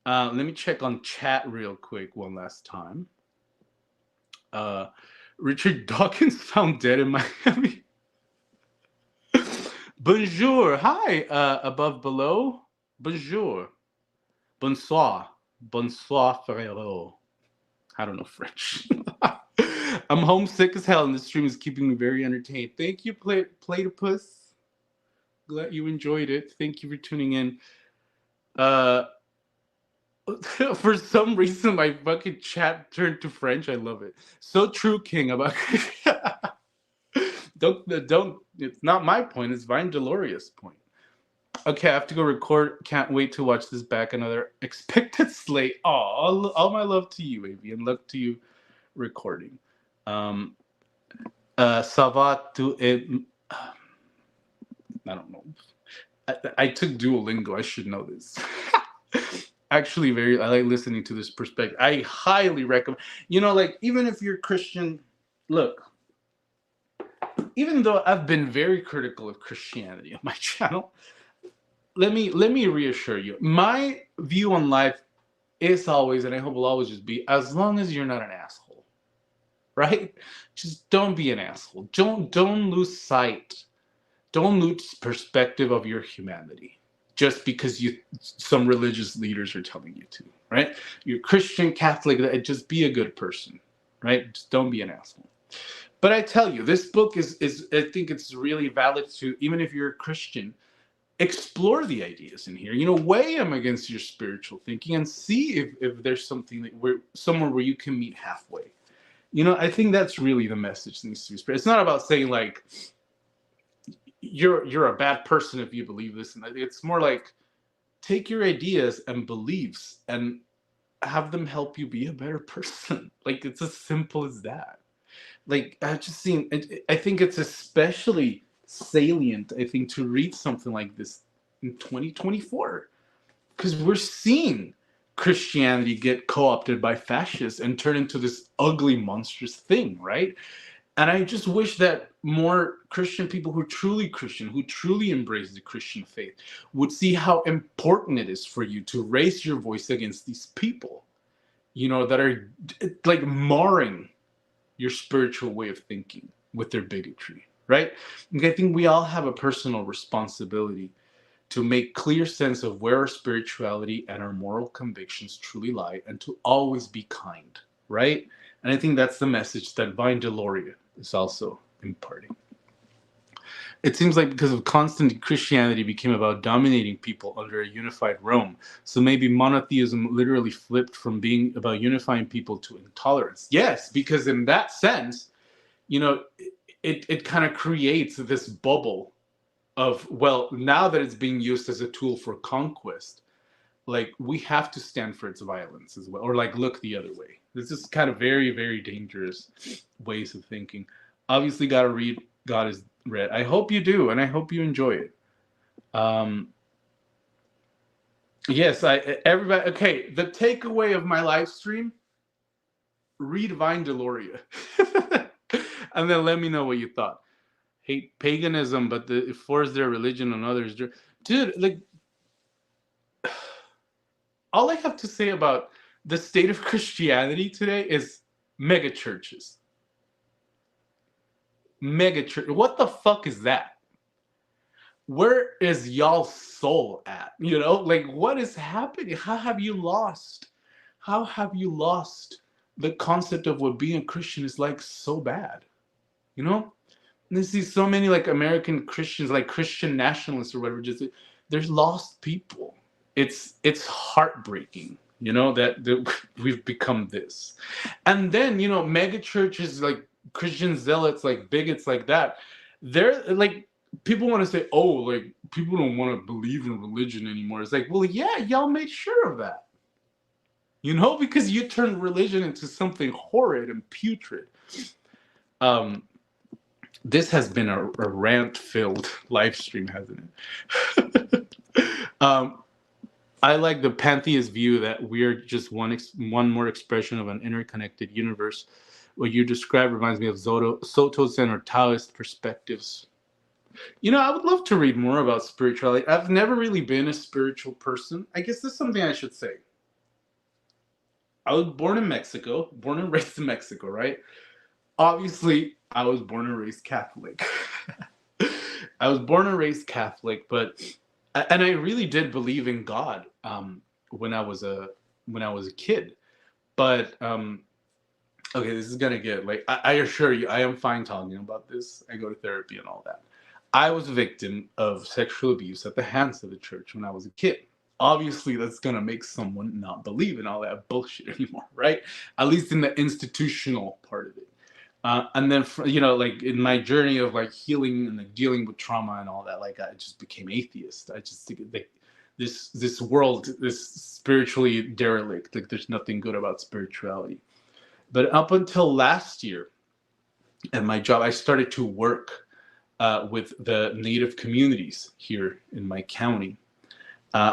Let me check on chat real quick one last time. Richard Dawkins found dead in Miami. Bonjour. Hi, above, below. Bonjour. Bonsoir. Bonsoir, frérot. I don't know French. I'm homesick as hell, and this stream is keeping me very entertained. Thank you, Platypus. Glad you enjoyed it. Thank you for tuning in. For some reason, my fucking chat turned to French. I love it. So true, King. About don't. It's not my point. It's Vine Delorious' point. Okay, I have to go record. Can't wait to watch this back. Another expected slate. All my love to you, Avi, and luck to you recording. Ça va tu et... I don't know. I took Duolingo. I should know this. Actually, I like listening to this perspective. I highly recommend. Even if you're Christian, look. Even though I've been very critical of Christianity on my channel, let me reassure you. My view on life is always, and I hope will always just be, as long as you're not an asshole, right? Just don't be an asshole. Don't lose sight. Don't lose perspective of your humanity just because some religious leaders are telling you to, right? You're Christian, Catholic, just be a good person, right? Just don't be an asshole. But I tell you, this book is I think it's really valid to, even if you're a Christian, explore the ideas in here. You know, weigh them against your spiritual thinking and see if there's something that where somewhere where you can meet halfway. You know, I think that's really the message that needs to be spread. It's not about saying like you're a bad person if you believe this and that. It's more like take your ideas and beliefs and have them help you be a better person. Like it's as simple as that. Like I've just seen. I think it's especially salient. I think to read something like this in 2024 because we're seeing Christianity get co-opted by fascists and turn into this ugly, monstrous thing, right? And I just wish that more Christian people who are truly Christian, who truly embrace the Christian faith, would see how important it is for you to raise your voice against these people, you know, that are like marring your spiritual way of thinking with their bigotry, right? And I think we all have a personal responsibility to make clear sense of where our spirituality and our moral convictions truly lie and to always be kind, right? And I think that's the message that Vine Deloria is also imparting. It seems like because of constant Christianity became about dominating people under a unified Rome. So maybe monotheism literally flipped from being about unifying people to intolerance. Yes, because in that sense, you know, it kind of creates this bubble of, well, now that it's being used as a tool for conquest, like we have to stand for its violence as well, or like look the other way. This is kind of very, very dangerous ways of thinking. Obviously, got to read God is Red. I hope you do, and I hope you enjoy it. Yes, everybody. Okay, the takeaway of my live stream: read Vine Deloria, and then let me know what you thought. Hate paganism, but it forced their religion on others. Dude, like, all I have to say about the state of Christianity today is mega churches. Mega church. What the fuck is that? Where is y'all's soul at? You know, like what is happening? How have you lost? How have you lost the concept of what being a Christian is like so bad? You know? And I see so many like American Christians, like Christian nationalists or whatever, just there's lost people. It's heartbreaking, you know, that we've become this. And then, you know, mega churches like Christian zealots, like bigots like that, they're like people want to say, oh, like people don't want to believe in religion anymore. It's like, well, yeah, y'all made sure of that. You know, because you turned religion into something horrid and putrid. This has been a rant-filled live stream, hasn't it? I like the pantheist view that we're just one more expression of an interconnected universe. What you describe reminds me of Soto Zen or Taoist perspectives. You know, I would love to read more about spirituality. I've never really been a spiritual person. I guess that's something I should say. I was born in Mexico, born and raised in Mexico, right? Obviously, I was born and raised Catholic. I was born and raised Catholic, and I really did believe in God when I was a kid. But okay, this is gonna get like I assure you, I am fine talking about this. I go to therapy and all that. I was a victim of sexual abuse at the hands of the church when I was a kid. Obviously, that's gonna make someone not believe in all that bullshit anymore, right? At least in the institutional part of it. And then, you know, like in my journey of like healing and like dealing with trauma and all that, like I just became atheist. I just think like this world is spiritually derelict. Like there's nothing good about spirituality. But up until last year, at my job, I started to work with the Native communities here in my county,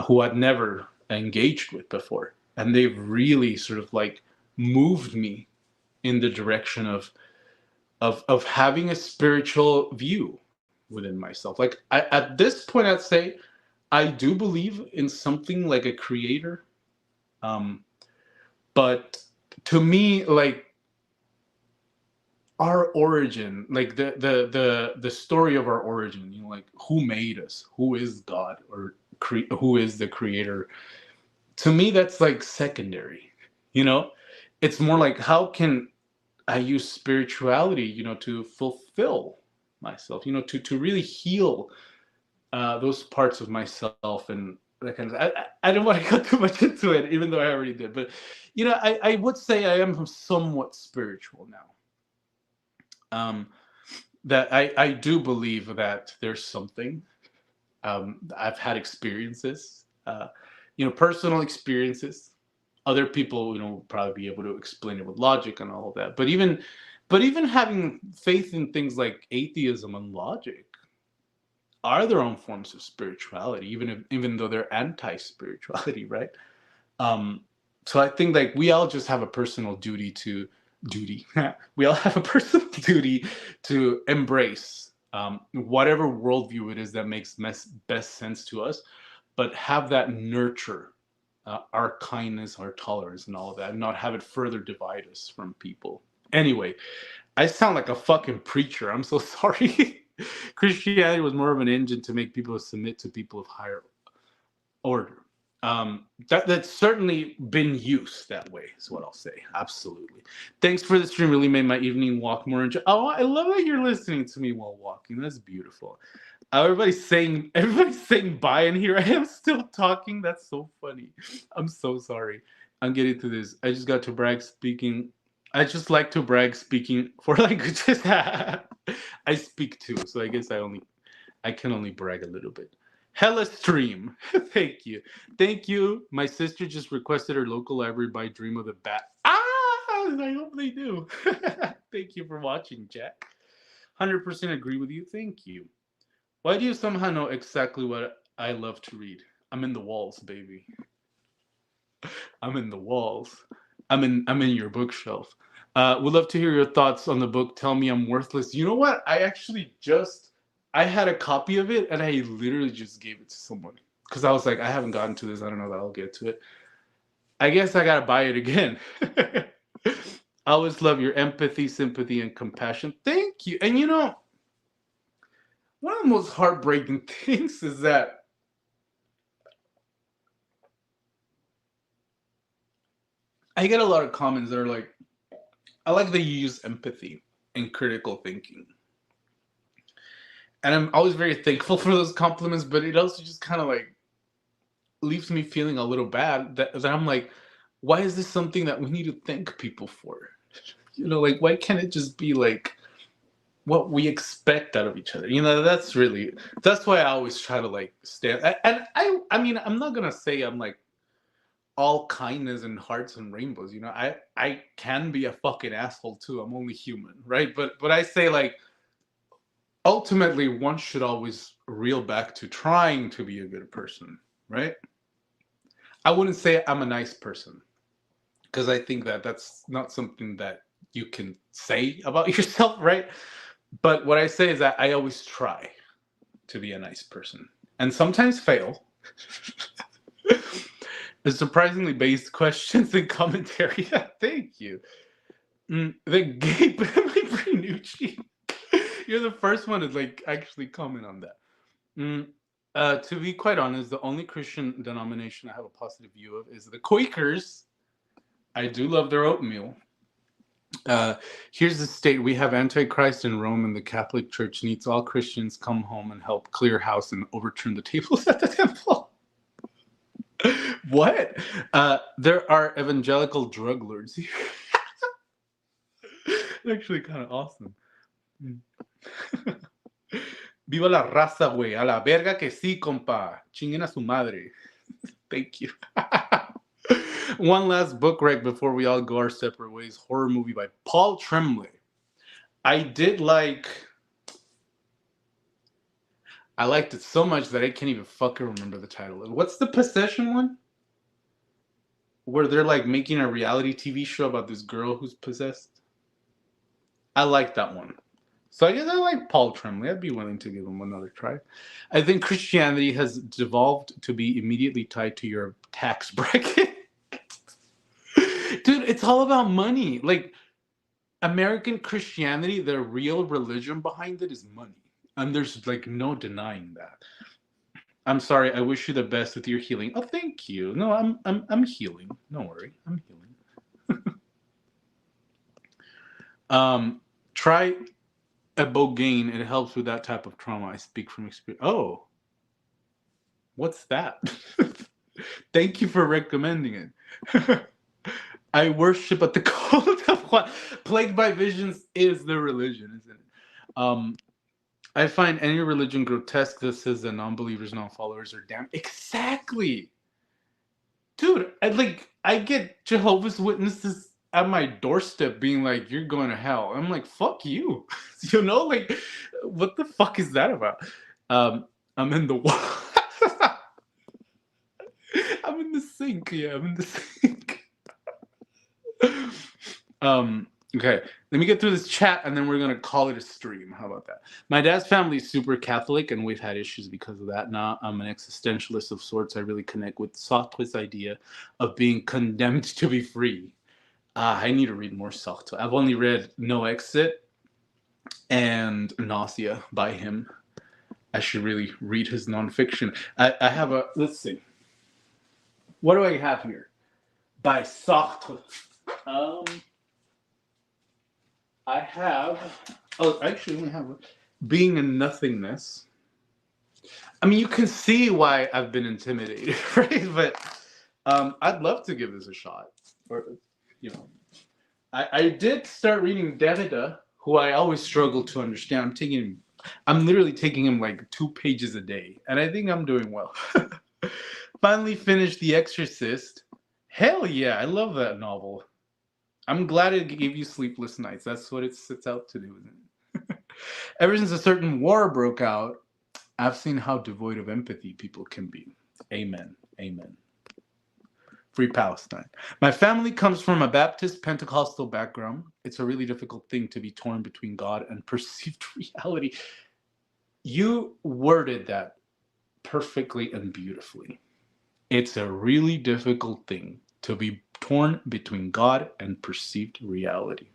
who I'd never engaged with before, and they've really sort of like moved me in the direction of having a spiritual view within myself. Like at this point, I'd say I do believe in something like a creator, but to me, like our origin, like the story of our origin, you know, like who made us, who is God, or who is the creator. To me, that's like secondary. You know, it's more like how can I use spirituality, to fulfill myself, to really heal those parts of myself and that kind of. I don't want to go too much into it, even though I already did. But I would say I am somewhat spiritual now. That I do believe that there's something. I've had experiences, personal experiences. Other people, will probably be able to explain it with logic and all of that. But even having faith in things like atheism and logic are their own forms of spirituality, even though they're anti-spirituality, right? Um, so I think like we all just have a personal duty. We all have a personal duty to embrace whatever worldview it is that makes best sense to us, but have that nurture our kindness, our tolerance, and all of that, and not have it further divide us from people. Anyway, I sound like a fucking preacher. I'm so sorry. Christianity was more of an engine to make people submit to people of higher order. That's certainly been used that way, is what I'll say. Absolutely. Thanks for the stream. Really made my evening walk more enjoyable. Oh, I love that you're listening to me while walking. That's beautiful. Everybody's saying bye in here. I am still talking. That's so funny. I'm so sorry. I'm getting to this. I just got to brag speaking. I just like to brag speaking 4 languages. I speak 2, so I guess I can only brag a little bit. Hella stream. Thank you. My sister just requested her local library buy Dream of the Bat. I hope they do. Thank you for watching, Jack. 100% agree with you. Thank you. Why do you somehow know exactly what I love to read? I'm in the walls, baby. I'm in the walls. I'm in your bookshelf. Would love to hear your thoughts on the book. Tell me I'm worthless. You know what? I had a copy of it and I literally just gave it to someone because I was like, I haven't gotten to this. I don't know that I'll get to it. I guess I gotta buy it again. I always love your empathy, sympathy, and compassion. Thank you. And one of the most heartbreaking things is that I get a lot of comments that are like, I like that you use empathy and critical thinking. And I'm always very thankful for those compliments, but it also just kind of like leaves me feeling a little bad that I'm like, why is this something that we need to thank people for? Like, why can't it just be like what we expect out of each other? That's why I always try to like stand. And I mean, I'm not going to say I'm like all kindness and hearts and rainbows. I can be a fucking asshole too. I'm only human, right? But I say like, ultimately, one should always reel back to trying to be a good person, right? I wouldn't say I'm a nice person because I think that that's not something that you can say about yourself, right? But what I say is that I always try to be a nice person and sometimes fail. The surprisingly based questions and commentary. Thank you. The gay Brinucci. You're the first one to like actually comment on that. To be quite honest, the only Christian denomination I have a positive view of is the Quakers. I do love their oatmeal. Here's the state. We have Antichrist in Rome, and the Catholic Church needs all Christians come home and help clear house and overturn the tables at the temple. What? There are evangelical drug lords here. Actually kind of awesome. Viva la raza, güey. A la verga que sí, compa. Chinguen a su madre. Thank you. One last book rec before we all go our separate ways. Horror movie by Paul Tremblay. I liked it so much that I can't even fucking remember the title. What's the possession one? Where they're like making a reality TV show about this girl who's possessed. I like that one. So I guess I like Paul Tremblay. I'd be willing to give him another try. I think Christianity has devolved to be immediately tied to your tax bracket. Dude, it's all about money. Like, American Christianity, the real religion behind it is money. And there's like no denying that. I'm sorry, I wish you the best with your healing. Oh, thank you. No, I'm healing. Don't worry. I'm healing. Try Ibogaine. It helps with that type of trauma. I speak from experience. Oh, what's that? Thank you for recommending it. I worship at the cult of what? Plagued by visions is the religion, isn't it? I find any religion grotesque that says that non-believers, non-followers are damned. Exactly, dude. I get Jehovah's Witnesses at my doorstep being like, "You're going to hell." I'm like, "Fuck you," you know? Like, what the fuck is that about? I'm in the I'm in the sink. Yeah, I'm in the sink. Okay, let me get through this chat and then we're gonna call it a stream. How about that? My dad's family is super Catholic and we've had issues because of that. Now I'm an existentialist of sorts. I really connect with Sartre's idea of being condemned to be free. I need to read more Sartre. I've only read No Exit and Nausea by him. I should really read his nonfiction. I have a, let's see. What do I have here? By Sartre. I have, actually, we have Being in Nothingness. I mean, you can see why I've been intimidated, right? But I'd love to give this a shot. Or, you know, I did start reading Derrida, who I always struggle to understand. I'm literally taking him like 2 pages a day, and I think I'm doing well. Finally finished The Exorcist. Hell yeah, I love that novel. I'm glad it gave you sleepless nights. That's what it sets out to do, isn't it? Ever since a certain war broke out, I've seen how devoid of empathy people can be. Amen. Amen. Free Palestine. My family comes from a Baptist Pentecostal background. It's a really difficult thing to be torn between God and perceived reality. You worded that perfectly and beautifully. It's a really difficult thing to be torn between God and perceived reality.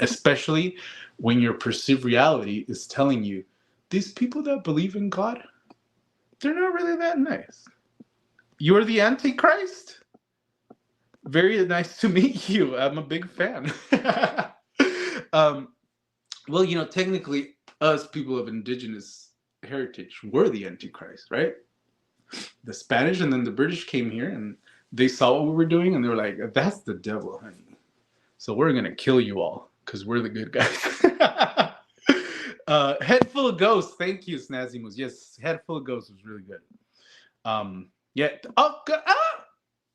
Especially when your perceived reality is telling you, these people that believe in God, they're not really that nice. You're the Antichrist? Very nice to meet you. I'm a big fan. Well, you know, technically, us people of indigenous heritage were the Antichrist, right? The Spanish and then the British came here and they saw what we were doing and they were like, that's the devil, honey. So we're going to kill you all because we're the good guys. Head Full of Ghosts. Thank you, Snazzy Moose. Yes, Head Full of Ghosts was really good. Yeah. Oh,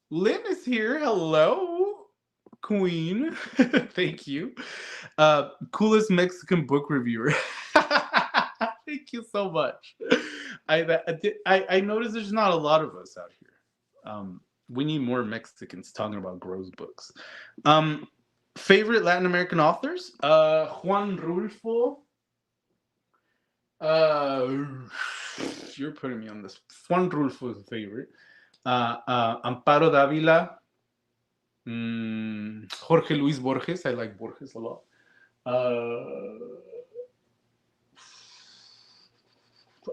Lynn is here. Hello, Queen. Thank you. Coolest Mexican book reviewer. Thank you so much. I noticed there's not a lot of us out here. We need more Mexicans talking about gross books. Favorite Latin American authors? Juan Rulfo. You're putting me on this. Juan Rulfo is a favorite. Amparo Dávila. Jorge Luis Borges. I like Borges a lot.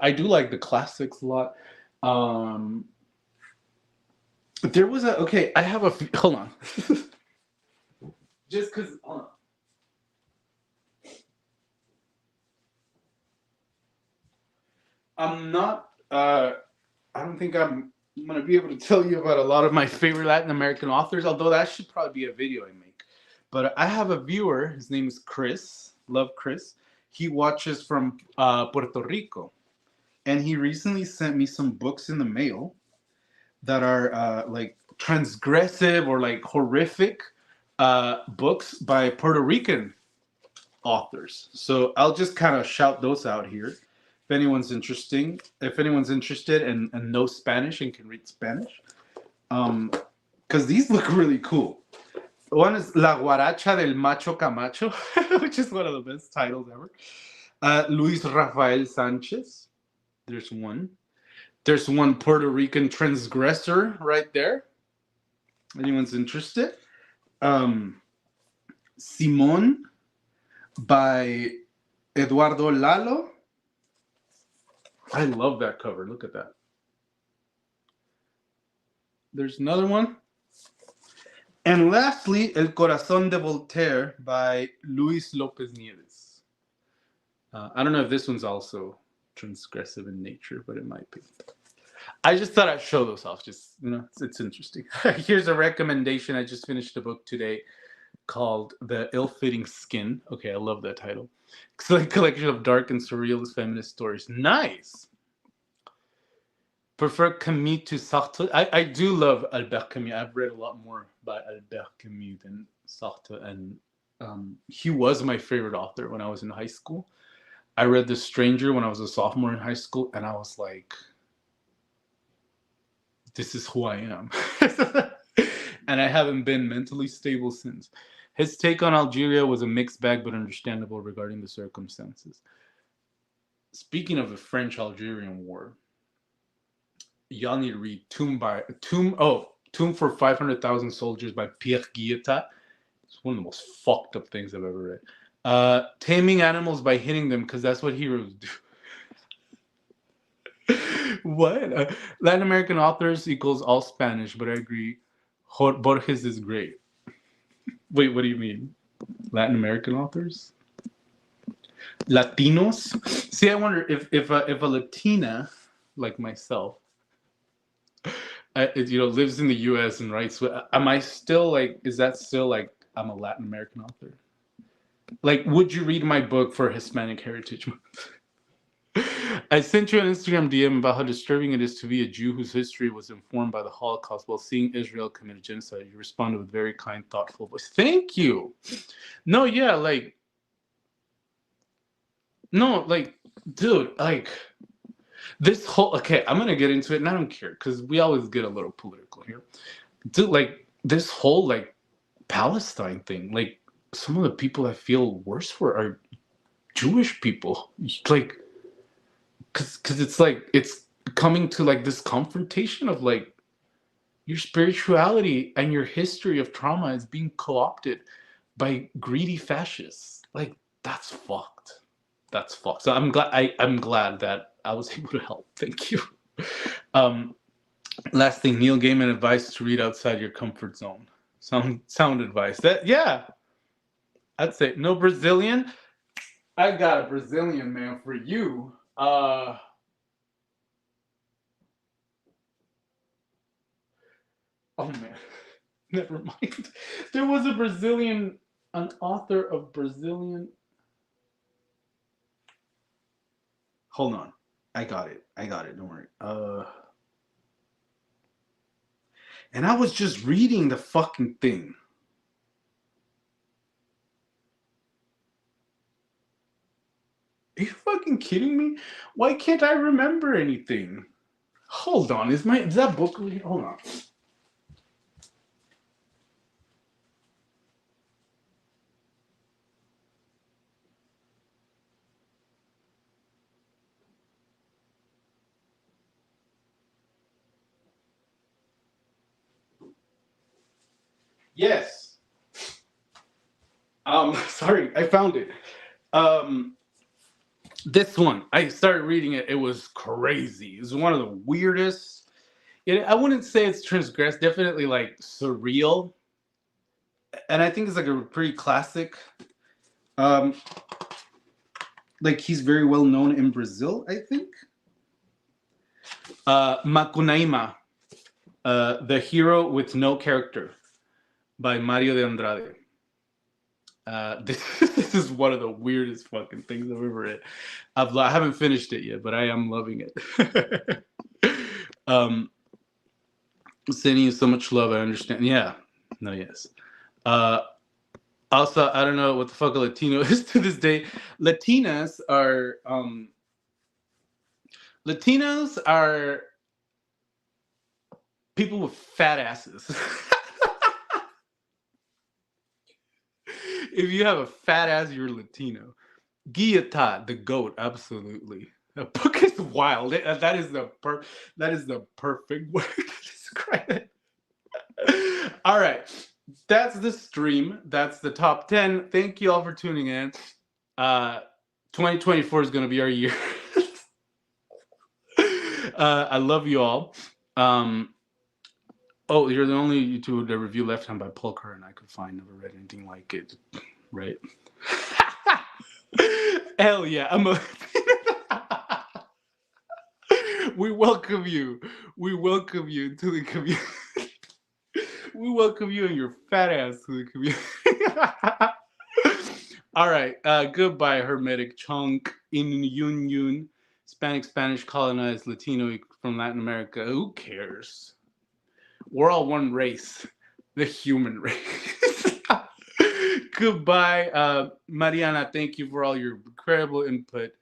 I do like the classics a lot. There was I have a few, hold on. Just because, hold on. I'm not, I don't think I'm going to be able to tell you about a lot of my favorite Latin American authors, although that should probably be a video I make. But I have a viewer, his name is Chris, love Chris. He watches from Puerto Rico. And he recently sent me some books in the mail that are like transgressive or like horrific books by Puerto Rican authors. So I'll just kind of shout those out here. If anyone's interested and knows Spanish and can read Spanish, because these look really cool. One is La Guaracha del Macho Camacho, which is one of the best titles ever. Luis Rafael Sanchez. There's one. There's one Puerto Rican transgressor right there. Anyone's interested? Simón by Eduardo Lalo. I love that cover. Look at that. There's another one. And lastly, El Corazón de Voltaire by Luis Lopez Nieves. I don't know if this one's also transgressive in nature, but it might be. I just thought I'd show those off. Just, it's interesting. Here's a recommendation. I just finished a book today called The Ill-Fitting Skin. Okay, I love that title. It's like a collection of dark and surrealist feminist stories. Nice. Prefer Camus to Sartre. I do love Albert Camus. I've read a lot more by Albert Camus than Sartre, and he was my favorite author when I was in high school. I read The Stranger when I was a sophomore in high school, and I was like, this is who I am. And I haven't been mentally stable since. His take on Algeria was a mixed bag, but understandable regarding the circumstances. Speaking of the French-Algerian War, y'all need to read Tomb for 500,000 Soldiers by Pierre Guillotat. It's one of the most fucked up things I've ever read. Taming Animals by Hitting Them, because that's what heroes do. What? Latin American authors equals all Spanish, but I agree. Borges is great. Wait, what do you mean? Latin American authors? Latinos? See, I wonder if a Latina like myself, lives in the U.S. and writes, am I still like? Is that still like I'm a Latin American author? Like, would you read my book for Hispanic Heritage Month? I sent you an Instagram DM about how disturbing it is to be a Jew whose history was informed by the Holocaust while seeing Israel commit genocide. You responded with very kind, thoughtful voice. Thank you. No, yeah, dude, this whole, okay, I'm going to get into it, and I don't care, because we always get a little political here. Dude, this whole, Palestine thing, some of the people I feel worse for are Jewish people. Because it's coming to this confrontation of your spirituality and your history of trauma is being co-opted by greedy fascists. That's fucked. That's fucked. So I'm glad that I was able to help. Thank you. Last thing, Neil Gaiman advice to read outside your comfort zone. Sound advice. I'd say no Brazilian. I got a Brazilian man for you. Oh man, never mind. There was an author of Brazilian. Hold on, I got it. Don't worry. And I was just reading the fucking thing. Are you fucking kidding me? Why can't I remember anything? Hold on, is that book? Hold on. Yes. Sorry, I found it. This one, I started reading it. It was crazy. It was one of the weirdest. I wouldn't say it's transgressed. Definitely surreal. And I think it's a pretty classic. He's very well known in Brazil, I think. Macunaíma, The Hero with No Character by Mario de Andrade. This is one of the weirdest fucking things I've ever read. I haven't finished it yet, but I am loving it. Sending you so much love. I understand. Yeah. No, yes. Also, I don't know what the fuck a Latino is to this day. Latinos are people with fat asses. If you have a fat ass, you're Latino. Guillotat, the goat, absolutely. The book is wild. That is the perfect word to describe it. All right, that's the stream. That's the top 10. Thank you all for tuning in. 2024 is going to be our year. I love you all. Oh, you're the only YouTuber to review Left Hand by Paul Curran I could find. Never read anything like it. Right? Hell yeah. We welcome you. We welcome you to the community. We welcome you and your fat ass to the community. All right. Goodbye, Hermetic Chunk. In Yun Yun. Spanish colonized Latino from Latin America. Who cares? We're all one race. The human race. Goodbye, Mariana. Thank you for all your incredible input.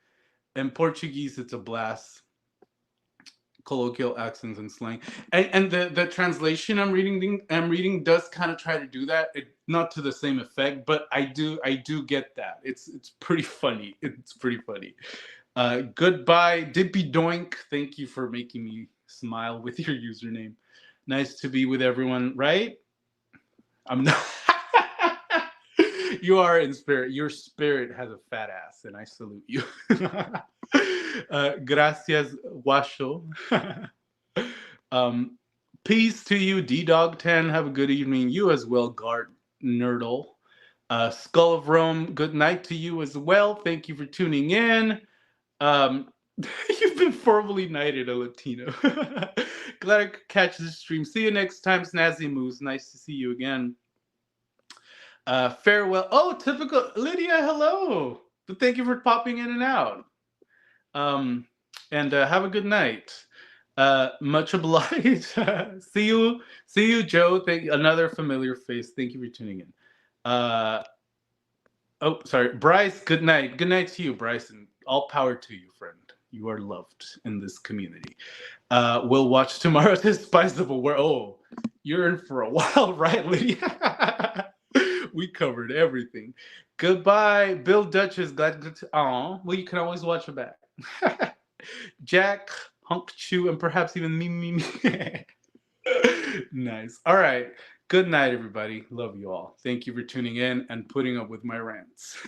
In Portuguese, it's a blast. Colloquial accents and slang, and the translation I'm reading does kind of try to do that. Not to the same effect, but I do get that. It's pretty funny. It's pretty funny. Goodbye, Dippy Doink. Thank you for making me smile with your username. Nice to be with everyone. Right? I'm not. You are in spirit. Your spirit has a fat ass, and I salute you. Gracias, Washo. Peace to you, D-Dog10. Have a good evening. You as well, Gart Nerdle. Skull of Rome, good night to you as well. Thank you for tuning in. You've been formally knighted, a Latino. Glad I could catch this stream. See you next time, Snazzy Moose. Nice to see you again. Farewell. Oh, typical Lydia. Hello. But thank you for popping in and out. And have a good night. Much obliged. See you, Joe. Another familiar face. Thank you for tuning in. Oh, sorry, Bryce. Good night. Good night to you, Bryce, and all power to you, friend. You are loved in this community. We'll watch tomorrow's Despicable. Where you're in for a while, right, Lydia? We covered everything. Goodbye, Bill Duchess. Glad to. Well, you can always watch it back. Jack, Hunk Chew, and perhaps even me. Nice. All right. Good night, everybody. Love you all. Thank you for tuning in and putting up with my rants.